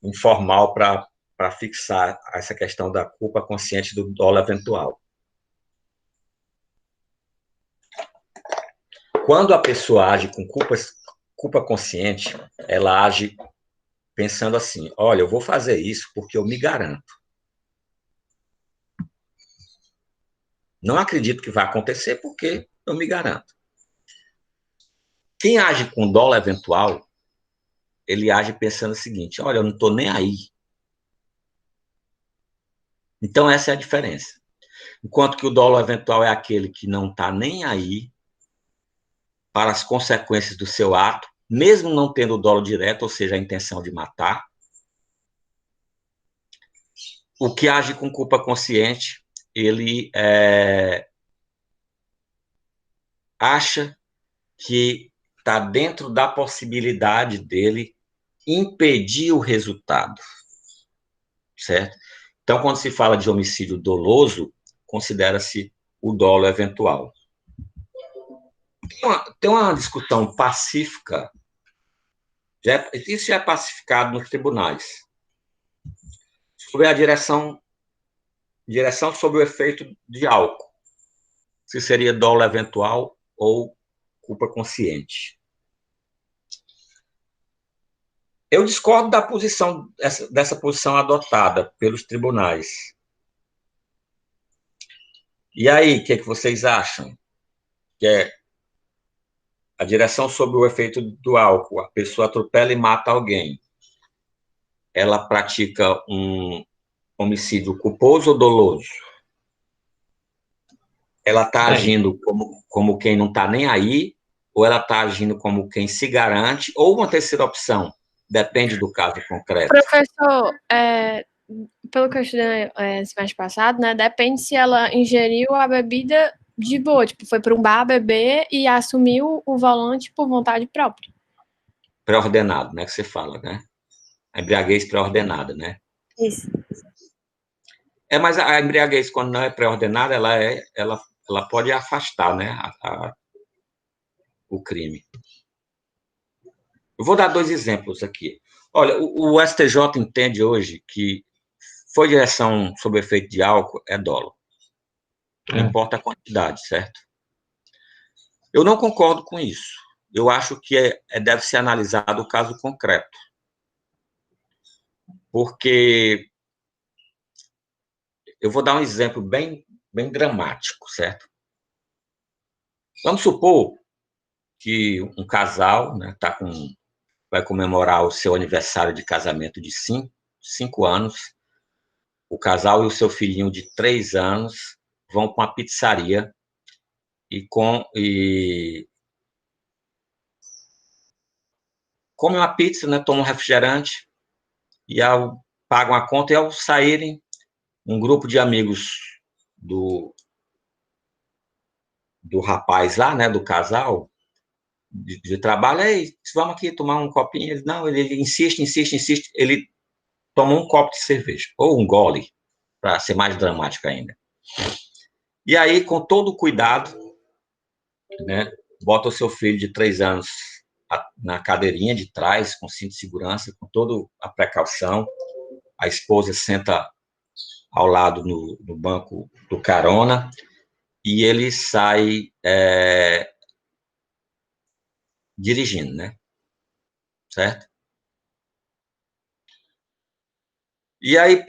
informal para fixar essa questão da culpa consciente do dolo eventual. Quando a pessoa age com culpa consciente, ela age pensando assim, olha, eu vou fazer isso porque eu me garanto. Não acredito que vai acontecer porque eu me garanto. Quem age com dolo eventual, ele age pensando o seguinte, olha, eu não estou nem aí. Então, essa é a diferença. Enquanto que o dolo eventual é aquele que não está nem aí para as consequências do seu ato, mesmo não tendo o dolo direto, ou seja, a intenção de matar. O que age com culpa consciente, ele acha que está dentro da possibilidade dele impedir o resultado, certo? Então, quando se fala de homicídio doloso, considera-se o dolo eventual. Tem uma discussão pacífica, isso já é pacificado nos tribunais, sobre a direção sobre o efeito de álcool, se seria dolo eventual ou culpa consciente. Eu discordo da posição, dessa posição adotada pelos tribunais. E aí, o que vocês acham? Que é a direção sobre o efeito do álcool, a pessoa atropela e mata alguém. Ela pratica um homicídio culposo ou doloso? Ela está agindo como quem não está nem aí, ou ela está agindo como quem se garante, ou uma terceira opção, depende do caso concreto. Professor, pelo que eu estudei semestre passado, né, depende se ela ingeriu a bebida de boa, tipo, foi para um bar beber e assumiu o volante por vontade própria. Pré-ordenado, né, que você fala, né? A embriaguez pré-ordenada, né? Isso. Mas a embriaguez, quando não é pré-ordenada, ela pode afastar, né, o crime. Eu vou dar 2 exemplos aqui. Olha, o STJ entende hoje que foi direção sob efeito de álcool, é dolo. Não importa a quantidade, certo? Eu não concordo com isso. Eu acho que deve ser analisado o caso concreto. Porque eu vou dar um exemplo bem dramático, certo? Vamos supor que um casal, né, vai comemorar o seu aniversário de casamento de 5 anos. O casal e o seu filhinho de 3 anos vão para uma pizzaria e comem uma pizza, né, tomam um refrigerante e pagam a conta, e ao saírem, um grupo de amigos do rapaz lá, né, do casal, de trabalho, ei, vamos aqui tomar um copinho. Ele insiste, ele toma um copo de cerveja, ou um gole, para ser mais dramático ainda. E aí, com todo o cuidado, né, bota o seu filho de 3 anos na cadeirinha de trás, com cinto de segurança, com toda a precaução. A esposa senta ao lado no banco do carona, e ele sai dirigindo, né? Certo? E aí,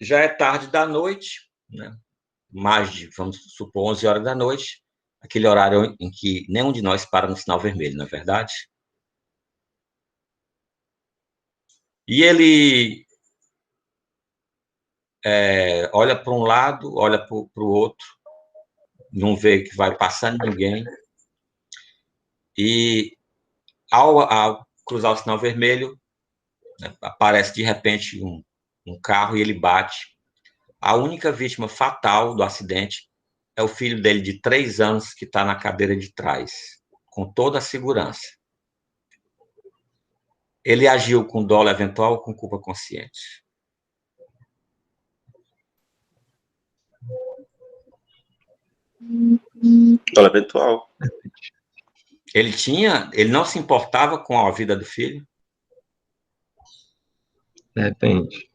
já é tarde da noite, né? Mais de, vamos supor, 11 horas da noite, aquele horário em que nenhum de nós para no sinal vermelho, não é verdade? E ele olha para um lado, olha para o outro, não vê que vai passando ninguém, e ao cruzar o sinal vermelho, né, aparece de repente um carro e ele bate. A única vítima fatal do acidente é o filho dele de 3 anos, que está na cadeira de trás, com toda a segurança. Ele agiu com dolo eventual ou com culpa consciente? Dolo eventual. Ele não se importava com a vida do filho? Depende.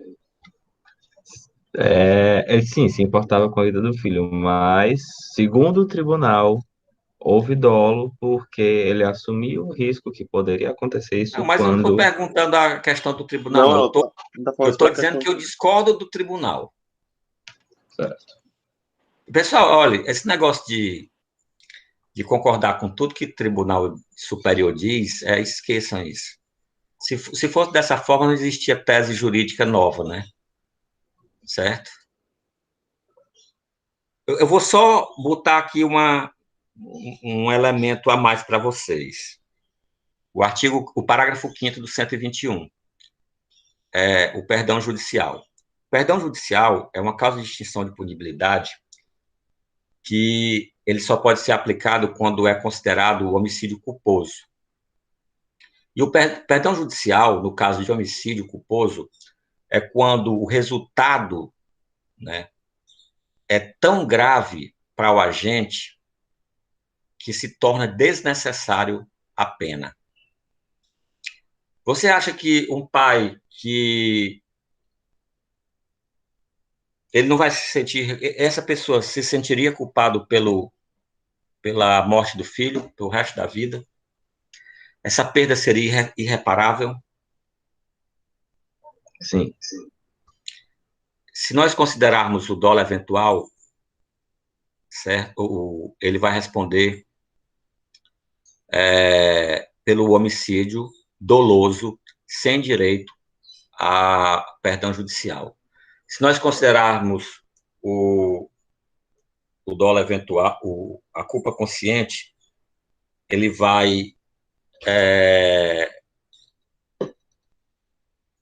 Ele sim se importava com a vida do filho, mas, segundo o tribunal, houve dolo porque ele assumiu o risco que poderia acontecer isso Não, mas eu não estou quando... perguntando a questão do tribunal, não. Eu estou dizendo que eu discordo do tribunal. Certo. Pessoal, olha, esse negócio de concordar com tudo que o Tribunal Superior diz, esqueçam isso. Se fosse dessa forma, não existia tese jurídica nova, né? certo? Eu vou só botar aqui um elemento a mais para vocês. O parágrafo 5º do 121, o perdão judicial. O perdão judicial é uma causa de extinção de punibilidade que ele só pode ser aplicado quando é considerado homicídio culposo. E o perdão judicial, no caso de homicídio culposo, é quando o resultado, né, é tão grave para o agente que se torna desnecessário a pena. Você acha que um pai que ele não vai se sentir, essa pessoa se sentiria culpado pela morte do filho, pelo resto da vida? Essa perda seria irreparável? Sim. Se nós considerarmos o dolo eventual, certo? Ele vai responder pelo homicídio doloso, sem direito a perdão judicial. Se nós considerarmos o dolo eventual, a culpa consciente, ele vai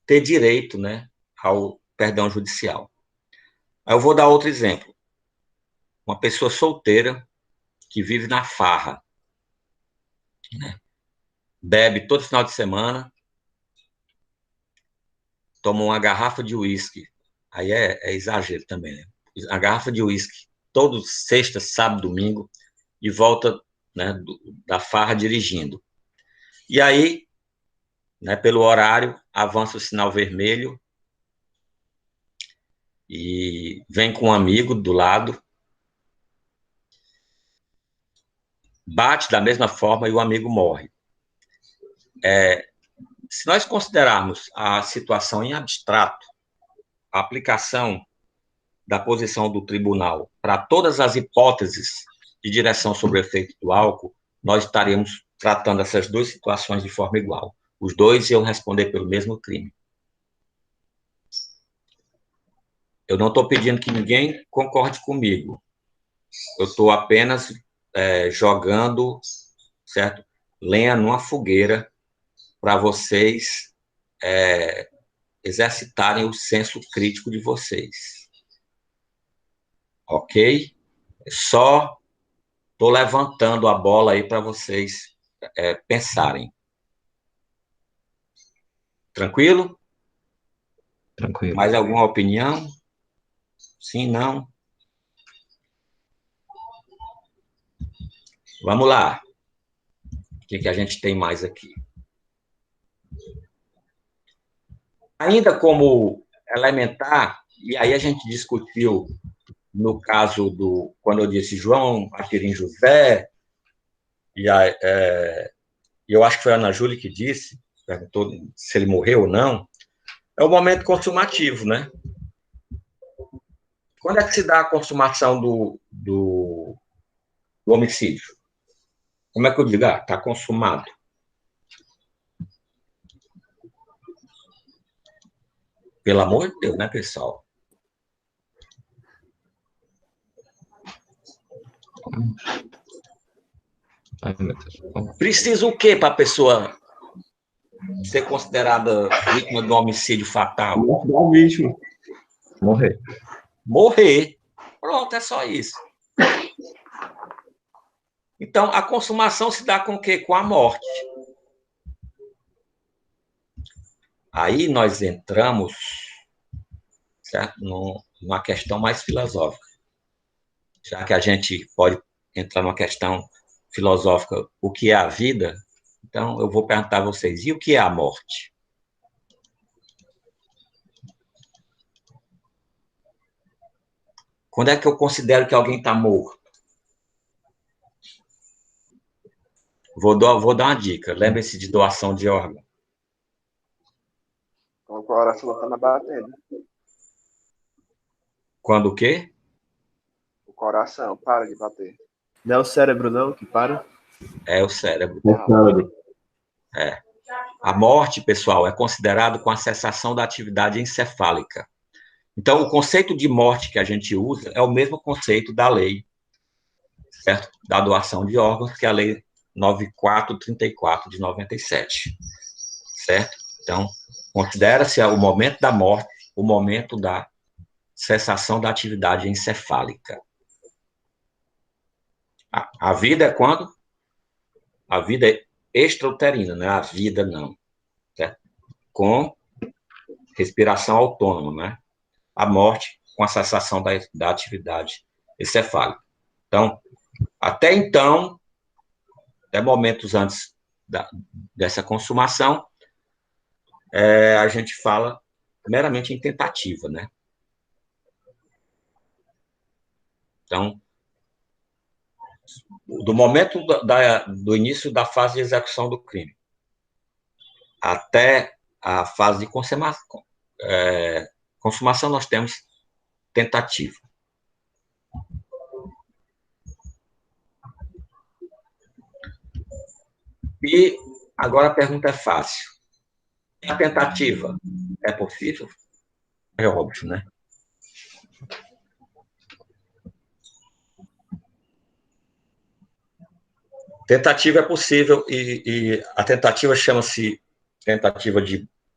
ter direito, né, ao perdão judicial. Eu vou dar outro exemplo. Uma pessoa solteira que vive na farra, né, bebe todo final de semana, toma uma garrafa de uísque, aí é exagero também, né? A garrafa de uísque todo sexta, sábado, domingo, e volta, né, da farra dirigindo. E aí, né, pelo horário, avança o sinal vermelho e vem com um amigo do lado, bate da mesma forma e o amigo morre. Se nós considerarmos a situação em abstrato, a aplicação da posição do tribunal para todas as hipóteses de direção sobre o efeito do álcool, nós estaremos tratando essas duas situações de forma igual. Os dois iam responder pelo mesmo crime. Eu não estou pedindo que ninguém concorde comigo. Eu estou apenas jogando, certo, lenha numa fogueira para vocês exercitarem o senso crítico de vocês. Ok? Só estou levantando a bola aí para vocês pensarem. Tranquilo? Tranquilo. Mais alguma opinião? Sim, não? Vamos lá. O que a gente tem mais aqui? Ainda como elementar, e aí a gente discutiu no caso quando eu disse João Aquirim José, e eu acho que foi a Ana Júlia que disse, perguntou se ele morreu ou não, é o momento consumativo, né? Quando é que se dá a consumação do homicídio? Como é que eu digo? Está consumado. Pelo amor de Deus, né, pessoal? Ai, meu Deus. Precisa o quê para a pessoa ser considerada vítima de um homicídio fatal? Vítima. Morrer. Morrer. Pronto, é só isso. Então, a consumação se dá com o quê? Com a morte. Aí nós entramos, certo, numa questão mais filosófica. Já que a gente pode entrar numa questão filosófica, o que é a vida, então eu vou perguntar a vocês, e o que é a morte? Quando é que eu considero que alguém está morto? Vou dar uma dica. Lembre-se de doação de órgão. O coração tá batendo. Quando o quê? O coração para de bater. Não é o cérebro, não, que para? É o cérebro. É. A morte, pessoal, é considerado com a cessação da atividade encefálica. Então, o conceito de morte que a gente usa é o mesmo conceito da lei, certo? Da doação de órgãos, que é a lei 9434 de 97, certo? Então, considera-se o momento da morte, o momento da cessação da atividade encefálica. A vida é quando? A vida é extrauterina, não é a vida, não. Certo? Com respiração autônoma, né? A morte com a cessação da atividade encefálica. Então, até então, até momentos antes dessa consumação, a gente fala meramente em tentativa, né? Então, do momento do início da fase de execução do crime até a fase de consumação, nós temos tentativa. E agora a pergunta é fácil. A tentativa é possível? É óbvio, né? Tentativa é possível e a tentativa chama-se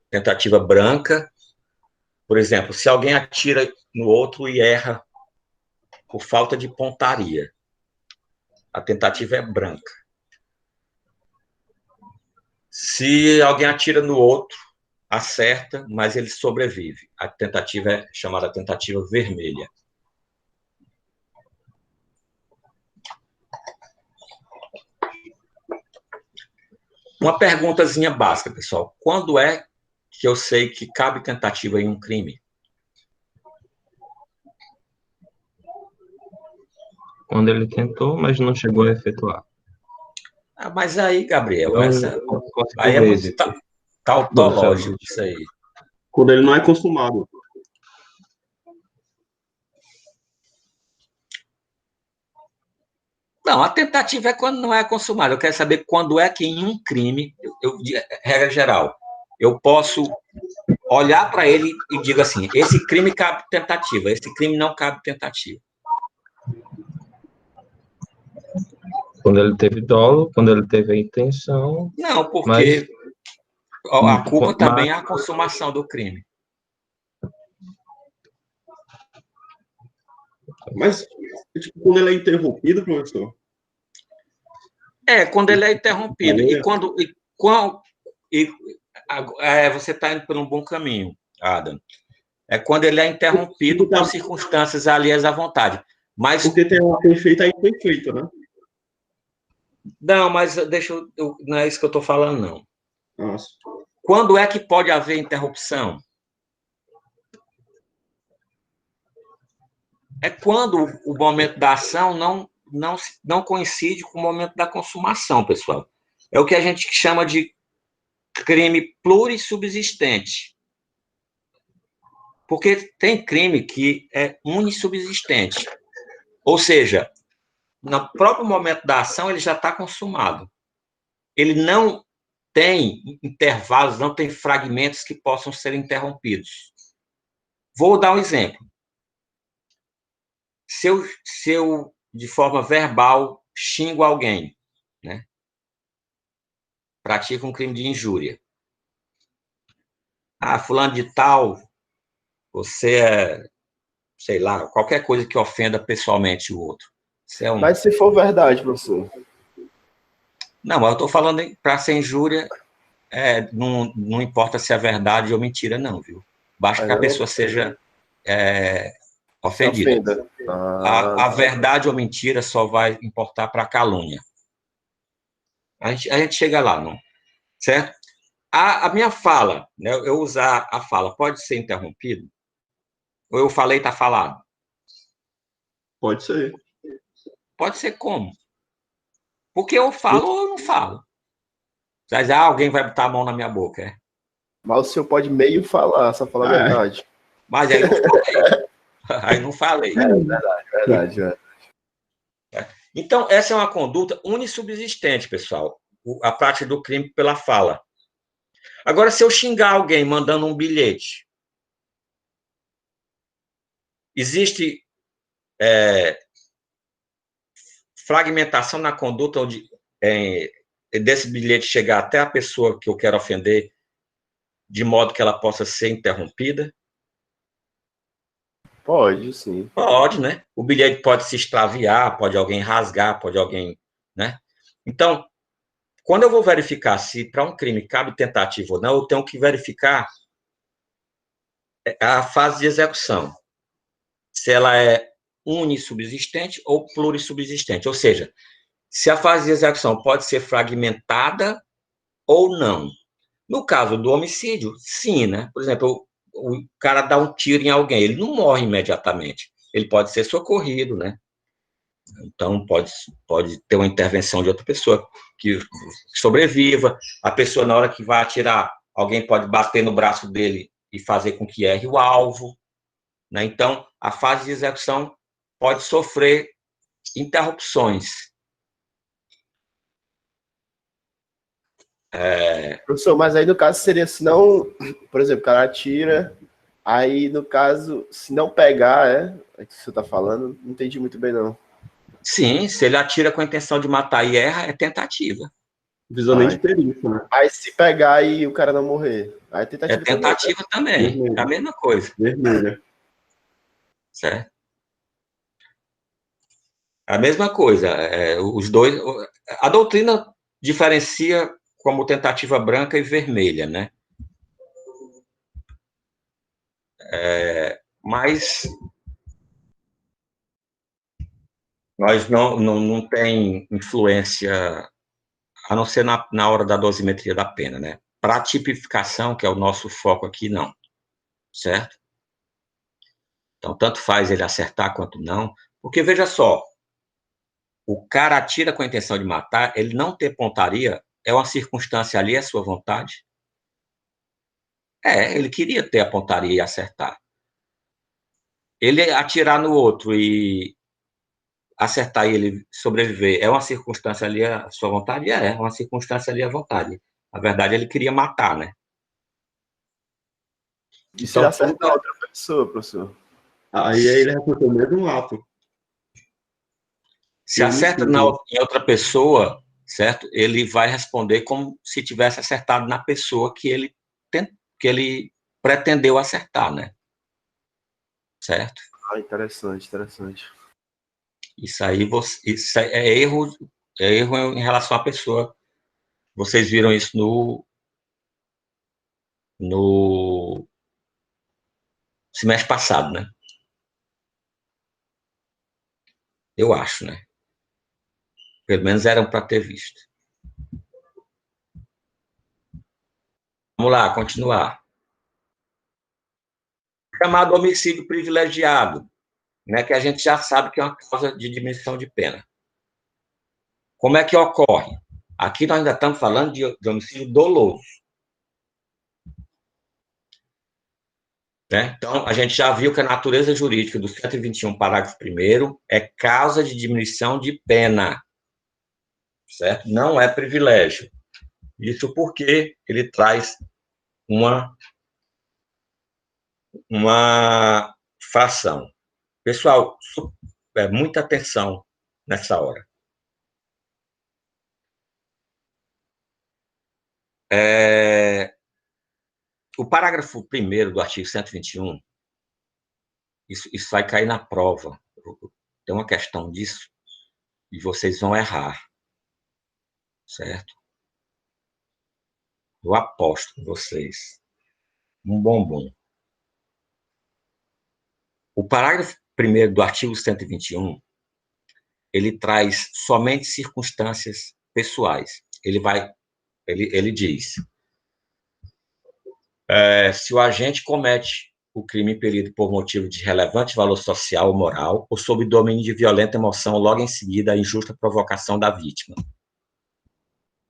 tentativa branca. Por exemplo, se alguém atira no outro e erra por falta de pontaria, a tentativa é branca. Se alguém atira no outro, acerta, mas ele sobrevive. A tentativa é chamada tentativa vermelha. Uma perguntazinha básica, pessoal. Quando é que eu sei que cabe tentativa em um crime? Quando ele tentou, mas não chegou a efetuar. Mas aí, Gabriel, Então, aí é muito tautológico isso aí. Quando ele não é consumado. Não, a tentativa é quando não é consumado. Eu quero saber quando é que em um crime, regra geral, eu posso olhar para ele e digo assim, esse crime cabe tentativa, esse crime não cabe tentativa. Quando ele teve dolo, quando ele teve a intenção. Não, porque a culpa também é a consumação do crime. Mas, tipo, quando ele é interrompido, professor? Quando ele é interrompido. Você está indo por um bom caminho, Adam. É quando ele é interrompido por circunstâncias alheias à vontade. Mas... Porque tem uma perfeita aí perfeita, né? Não, mas não é isso que eu estou falando, não. Nossa. Quando é que pode haver interrupção? É quando o momento da ação não coincide com o momento da consumação, pessoal. É o que a gente chama de crime plurissubsistente. Porque tem crime que é unissubsistente. Ou seja, no próprio momento da ação, ele já está consumado. Ele não tem intervalos, não tem fragmentos que possam ser interrompidos. Vou dar um exemplo. Se eu de forma verbal, xingo alguém, né? Pratico um crime de injúria. Fulano de tal, você é, sei lá, qualquer coisa que ofenda pessoalmente o outro. Mas se for verdade, professor? Não, mas eu estou falando para ser injúria, não importa se é verdade ou mentira, não, viu? Basta que a pessoa seja ofendida. A verdade ou mentira só vai importar para a calúnia. A gente chega lá, não? Certo? A minha fala, né, eu usar a fala, pode ser interrompido? Ou eu falei, está falado? Pode ser. Pode ser como? Porque eu falo ou eu não falo. Mas alguém vai botar a mão na minha boca, é? Mas o senhor pode meio falar, só falar a verdade. Mas aí eu não falei. Aí não falei. Verdade. Então, essa é uma conduta unissubsistente, pessoal. A prática do crime pela fala. Agora, se eu xingar alguém mandando um bilhete, existe fragmentação na conduta onde desse bilhete chegar até a pessoa que eu quero ofender, de modo que ela possa ser interrompida? Pode, sim. Pode, né? O bilhete pode se extraviar, pode alguém rasgar, pode alguém, né? Então, quando eu vou verificar se para um crime cabe tentativa ou não, eu tenho que verificar a fase de execução, se ela é unissubsistente ou plurissubsistente, ou seja, se a fase de execução pode ser fragmentada ou não. No caso do homicídio, sim, né? Por exemplo, o cara dá um tiro em alguém, ele não morre imediatamente, ele pode ser socorrido, né? Então, pode ter uma intervenção de outra pessoa que sobreviva. A pessoa, na hora que vai atirar, alguém pode bater no braço dele e fazer com que erre o alvo, né? Então, a fase de execução pode sofrer interrupções. Professor, mas aí no caso seria se não, por exemplo, o cara atira, aí no caso, se não pegar, é que você tá falando, não entendi muito bem não. Sim, se ele atira com a intenção de matar e erra, é tentativa. Visão nem de perícia, né? Aí se pegar e o cara não morrer, aí é tentativa, É tentativa também, é a mesma coisa. Vermelha. Certo? A mesma coisa, os dois. A doutrina diferencia como tentativa branca e vermelha, né? Mas nós não tem influência, a não ser na hora da dosimetria da pena, né? Para a tipificação, que é o nosso foco aqui, não. Certo? Então, tanto faz ele acertar quanto não, porque, veja só, o cara atira com a intenção de matar, ele não ter pontaria é uma circunstância ali, é sua vontade? Ele queria ter a pontaria e acertar. Ele atirar no outro e acertar e ele sobreviver é uma circunstância ali a sua vontade? É uma circunstância ali à vontade. Na verdade, ele queria matar, né? E se ele acertar outra pessoa, professor? Aí ele repetiu o mesmo ato. Se acerta em outra pessoa, certo? Ele vai responder como se tivesse acertado na pessoa que ele pretendeu acertar, né? Certo? Ah, interessante, interessante. Isso aí isso é erro em relação à pessoa. Vocês viram isso no semestre passado, né? Eu acho, né? Pelo menos eram para ter visto. Vamos lá, continuar. Chamado homicídio privilegiado, né, que a gente já sabe que é uma causa de diminuição de pena. Como é que ocorre? Aqui nós ainda estamos falando de homicídio doloso. Né? Então, a gente já viu que a natureza jurídica do 121, parágrafo 1º, é causa de diminuição de pena. Certo? Não é privilégio. Isso porque ele traz uma fração. Pessoal, muita atenção nessa hora. O parágrafo 1º do artigo 121, isso vai cair na prova. Tem uma questão disso e vocês vão errar. Certo? Eu aposto com vocês. Um bombom. O parágrafo 1º do artigo 121, ele traz somente circunstâncias pessoais. Ele diz, se o agente comete o crime impelido por motivo de relevante valor social ou moral, ou sob domínio de violenta emoção, logo em seguida a injusta provocação da vítima.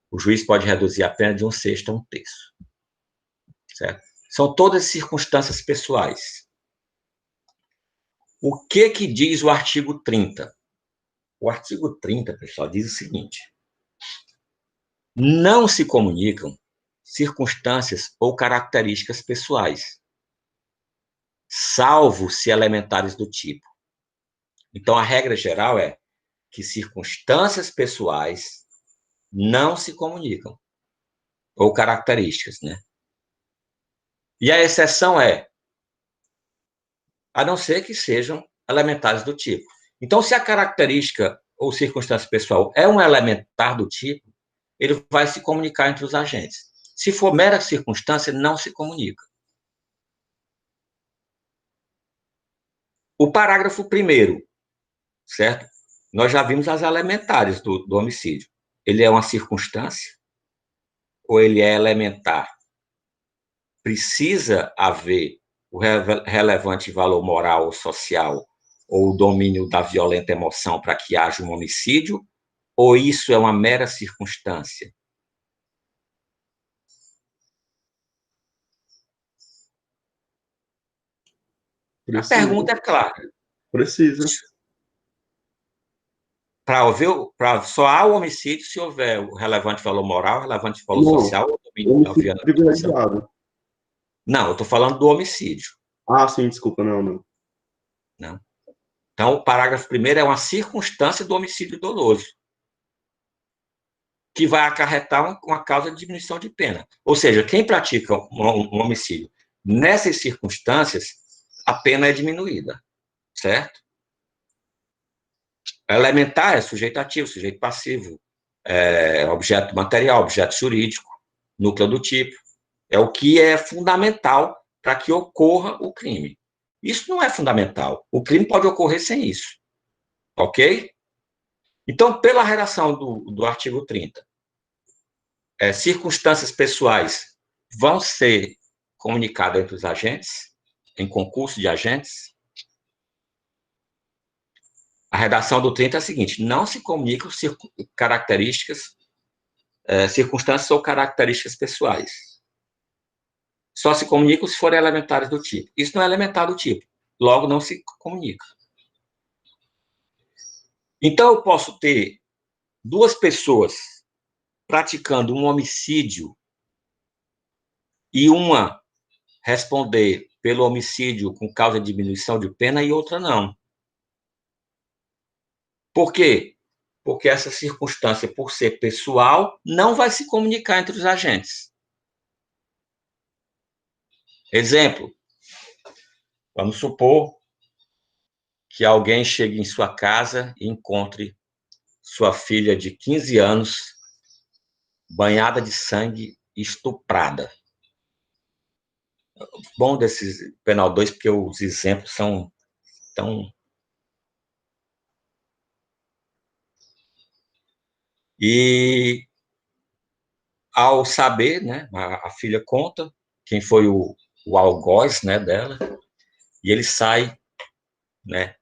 O juiz pode reduzir a pena de 1/6 a 1/3. Certo? São todas circunstâncias pessoais. O que diz o artigo 30? O artigo 30, pessoal, diz o seguinte: não se comunicam circunstâncias ou características pessoais. salvo se elementares do tipo. Então, a regra geral é que circunstâncias pessoais não se comunicam, ou características, né? E a exceção é, a não ser que sejam elementares do tipo. Então, se a característica ou circunstância pessoal é um elementar do tipo, ele vai se comunicar entre os agentes. Se for mera circunstância, não se comunica. O parágrafo 1º, certo? Nós já vimos as elementares do homicídio. Ele é uma circunstância ou ele é elementar? Precisa haver o relevante valor moral ou social ou o domínio da violenta emoção para que haja um homicídio? Ou isso é uma mera circunstância? A pergunta é clara. Precisa. Só há o homicídio se houver o relevante valor moral, relevante valor Não, social, ou domínio da Homicídio violenta emoção. privilegiado. Não, eu estou falando do homicídio. Ah, sim, desculpa, não. Não. Então, o parágrafo 1º é uma circunstância do homicídio doloso, que vai acarretar uma causa de diminuição de pena. Ou seja, quem pratica um homicídio nessas circunstâncias, a pena é diminuída, certo? Elementar é sujeito ativo, sujeito passivo, objeto material, objeto jurídico, núcleo do tipo. É o que é fundamental para que ocorra o crime. Isso não é fundamental. O crime pode ocorrer sem isso. Ok? Então, pela redação do artigo 30, circunstâncias pessoais vão ser comunicadas entre os agentes, em concurso de agentes. A redação do 30 é a seguinte: não se comunicam características, circunstâncias ou características pessoais. Só se comunicam se forem elementares do tipo. Isso não é elementar do tipo, logo não se comunica. Então, eu posso ter duas pessoas praticando um homicídio e uma responder pelo homicídio com causa de diminuição de pena e outra não. Por quê? Porque essa circunstância, por ser pessoal, não vai se comunicar entre os agentes. Exemplo, vamos supor que alguém chegue em sua casa e encontre sua filha de 15 anos banhada de sangue e estuprada. Bom desse penal 2, porque os exemplos são tão... E, ao saber, né, a filha conta quem foi o algoz, né, dela, e ele sai, né,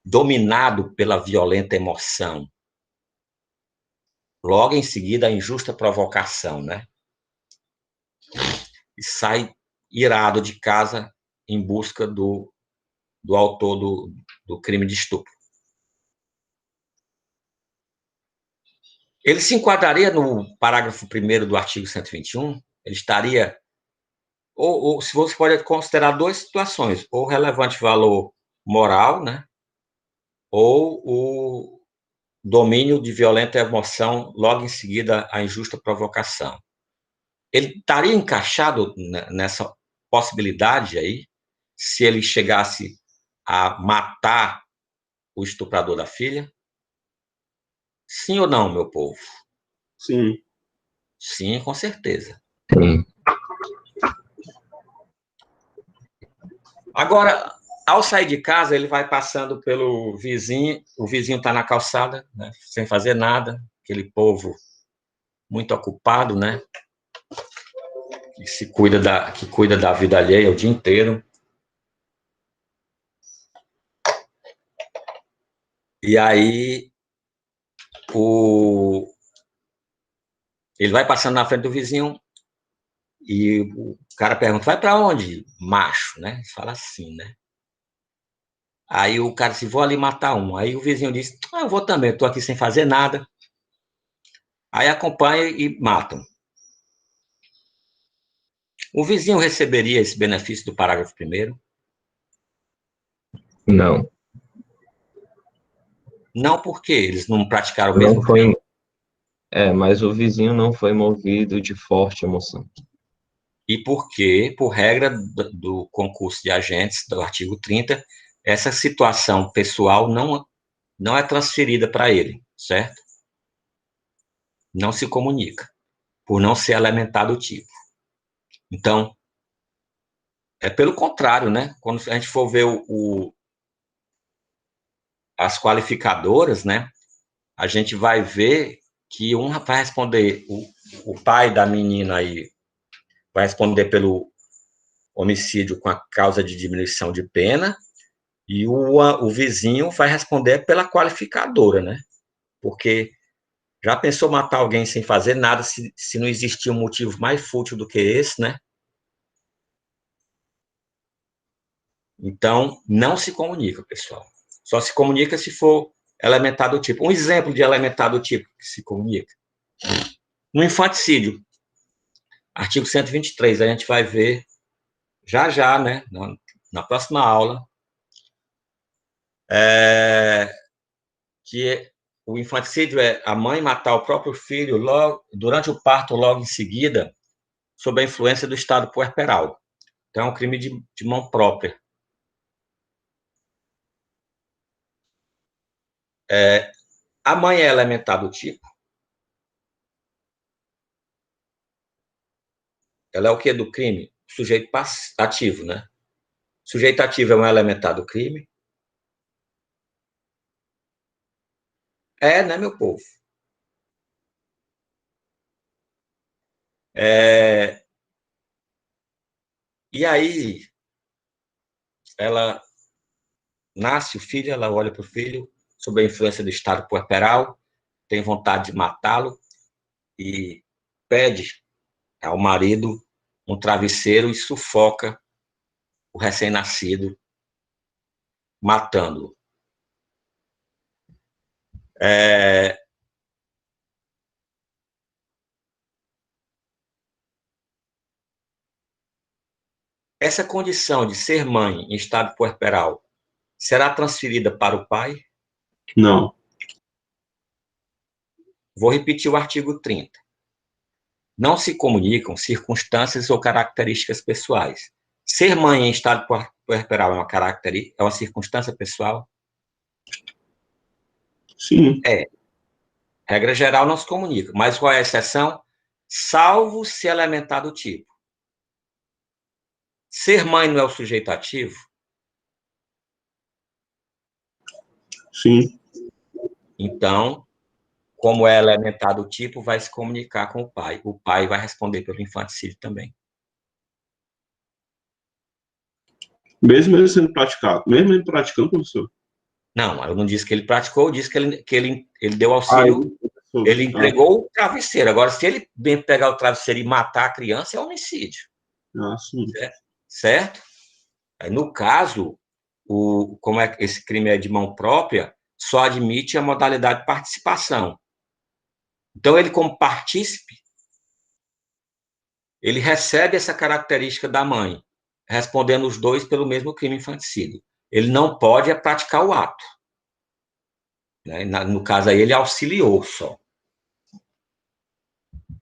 dominado pela violenta emoção. Logo em seguida, a injusta provocação, né? E sai irado de casa em busca do autor do crime de estupro. Ele se enquadraria no parágrafo 1º do artigo 121? Ele estaria... Ou se você pode considerar duas situações, ou relevante valor moral, né? Ou o domínio de violenta emoção, logo em seguida a injusta provocação. Ele estaria encaixado nessa possibilidade aí, se ele chegasse a matar o estuprador da filha? Sim ou não, meu povo? Sim. Sim, com certeza. Sim. Agora, ao sair de casa, ele vai passando pelo vizinho, o vizinho está na calçada, né, sem fazer nada, aquele povo muito ocupado, né, que cuida da vida alheia o dia inteiro. E aí, ele vai passando na frente do vizinho e o cara pergunta, vai para onde? Macho, né? Ele fala assim, né? Aí o cara disse, vou ali matar um. Aí o vizinho disse, eu vou também, estou aqui sem fazer nada. Aí acompanha e matam. O vizinho receberia esse benefício do parágrafo 1º? Não. Não, porque eles não praticaram o Não mesmo foi. crime. Mas o vizinho não foi movido de forte emoção. E porque, por regra do concurso de agentes, do artigo 30, essa situação pessoal não é transferida para ele, certo? Não se comunica, por não ser elementar do tipo. Então, é pelo contrário, né? Quando a gente for ver as qualificadoras, né? A gente vai ver que um vai responder, o pai da menina aí vai responder pelo homicídio com a causa de diminuição de pena, e o vizinho vai responder pela qualificadora, né? Porque já pensou matar alguém sem fazer nada, se não existir um motivo mais fútil do que esse, né? Então, não se comunica, pessoal. Só se comunica se for elementar do tipo. Um exemplo de elementar do tipo que se comunica. No infanticídio, artigo 123, a gente vai ver já, né, na próxima aula, que o infanticídio é a mãe matar o próprio filho logo, durante o parto, logo em seguida, sob a influência do estado puerperal. Então, é um crime de mão própria. A mãe é elementar do tipo. Ela é o que do crime? Sujeito ativo, né? Sujeito ativo é um elementar do crime. É, né, meu povo? E aí, ela nasce o filho, ela olha para o filho, sob a influência do estado puerperal, tem vontade de matá-lo e pede ao marido um travesseiro e sufoca o recém-nascido, matando-o. Essa condição de ser mãe em estado puerperal será transferida para o pai? Não. Vou repetir o artigo 30. Não se comunicam circunstâncias ou características pessoais. Ser mãe em estado puerperal é uma circunstância pessoal? Sim. É. Regra geral, não se comunica. Mas qual é a exceção? Salvo se elementar do tipo. Ser mãe não é o sujeito ativo? Sim. Então, como é elementar do tipo, vai se comunicar com o pai. O pai vai responder pelo infanticídio também. Mesmo ele sendo praticado, mesmo ele praticando, professor? Não, eu não disse que ele praticou, eu disse que ele deu auxílio, ele entregou o travesseiro. Agora, se ele bem pegar o travesseiro e matar a criança, é homicídio. Sim. Certo? Aí, no caso, como é que esse crime é de mão própria, só admite a modalidade de participação. Então, ele, como partícipe, ele recebe essa característica da mãe, respondendo os dois pelo mesmo crime infanticídio. Ele não pode praticar o ato. Né? No caso aí, ele auxiliou só.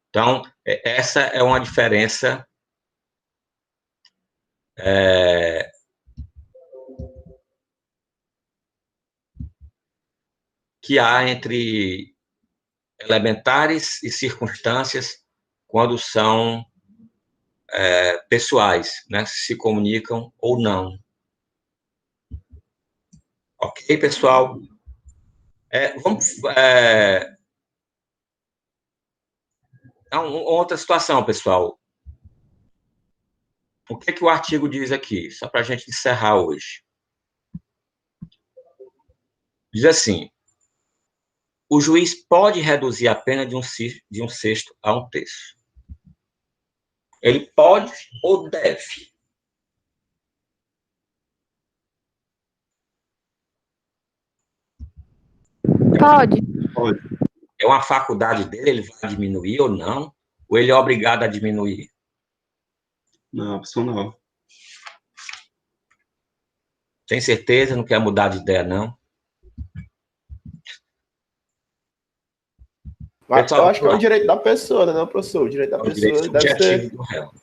Então, essa é uma diferença que há entre elementares e circunstâncias quando são pessoais, né? Se comunicam ou não. Ok, pessoal? Outra situação, pessoal. O que o artigo diz aqui? Só para a gente encerrar hoje. Diz assim: o juiz pode reduzir a pena de um sexto a um terço. Ele pode ou deve? Pode. Pode. É uma faculdade dele, ele vai diminuir ou não? Ou ele é obrigado a diminuir? Não, opção não. Tem certeza? Não quer mudar de ideia, não? Mas Pessoal, eu acho que é vamos o lá. direito da pessoa, né, não, professor? O direito da É o direito pessoa deve subjetivo ser. do réu.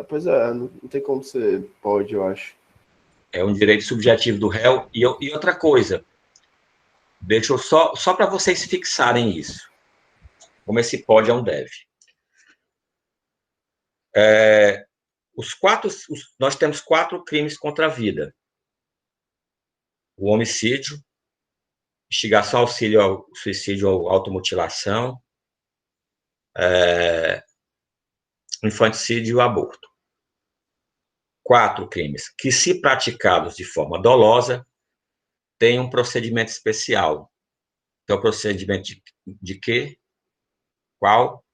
Pois é, não tem como ser. Pode, eu acho. É um direito subjetivo do réu. E outra coisa, deixa eu só para vocês fixarem isso. Como esse pode é um deve. Nós temos 4 crimes contra a vida: o homicídio, instigação, auxílio ao suicídio ou automutilação, infanticídio e aborto. 4 crimes que, se praticados de forma dolosa, têm um procedimento especial. Que é o procedimento de quê? Qual?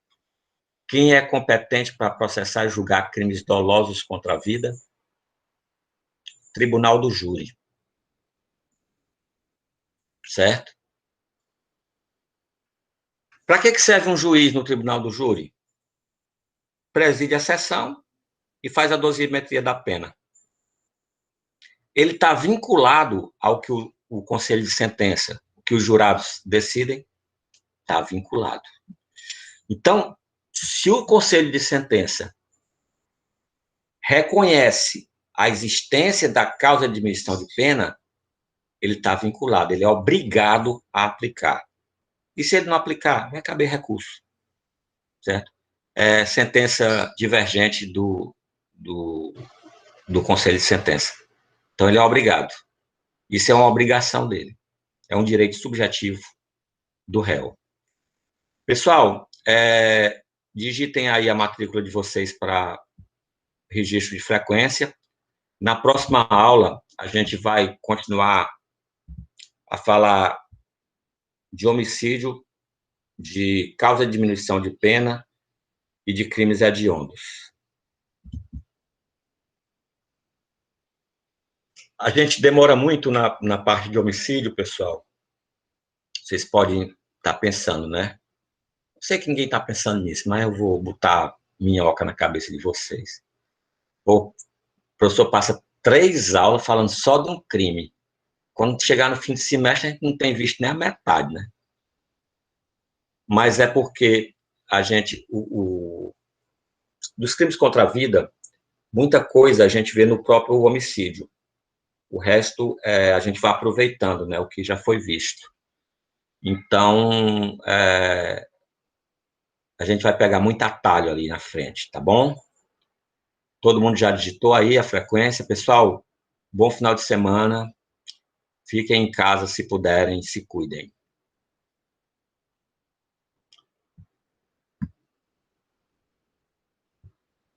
Quem é competente para processar e julgar crimes dolosos contra a vida? Tribunal do júri. Certo? Para que serve um juiz no tribunal do júri? Preside a sessão e faz a dosimetria da pena. Ele está vinculado ao que o conselho de sentença, o que os jurados decidem, está vinculado. Então, se o conselho de sentença reconhece a existência da causa de diminuição de pena, ele está vinculado, ele é obrigado a aplicar. E se ele não aplicar, vai caber recurso, certo? É sentença divergente do conselho de sentença. Então, ele é obrigado. Isso é uma obrigação dele. É um direito subjetivo do réu. Pessoal, digitem aí a matrícula de vocês para registro de frequência. Na próxima aula, a gente vai continuar a falar de homicídio, de causa de diminuição de pena e de crimes hediondos. A gente demora muito na parte de homicídio, pessoal. Vocês podem estar pensando, né? Eu sei que ninguém está pensando nisso, mas eu vou botar minhoca na cabeça de vocês. O professor passa 3 aulas falando só de um crime. Quando chegar no fim de semestre, a gente não tem visto nem a metade, né? Mas é porque a gente, dos crimes contra a vida, muita coisa a gente vê no próprio homicídio. O resto a gente vai aproveitando, né, o que já foi visto. Então, a gente vai pegar muito atalho ali na frente, tá bom? Todo mundo já digitou aí a frequência. Pessoal, bom final de semana. Fiquem em casa se puderem, se cuidem.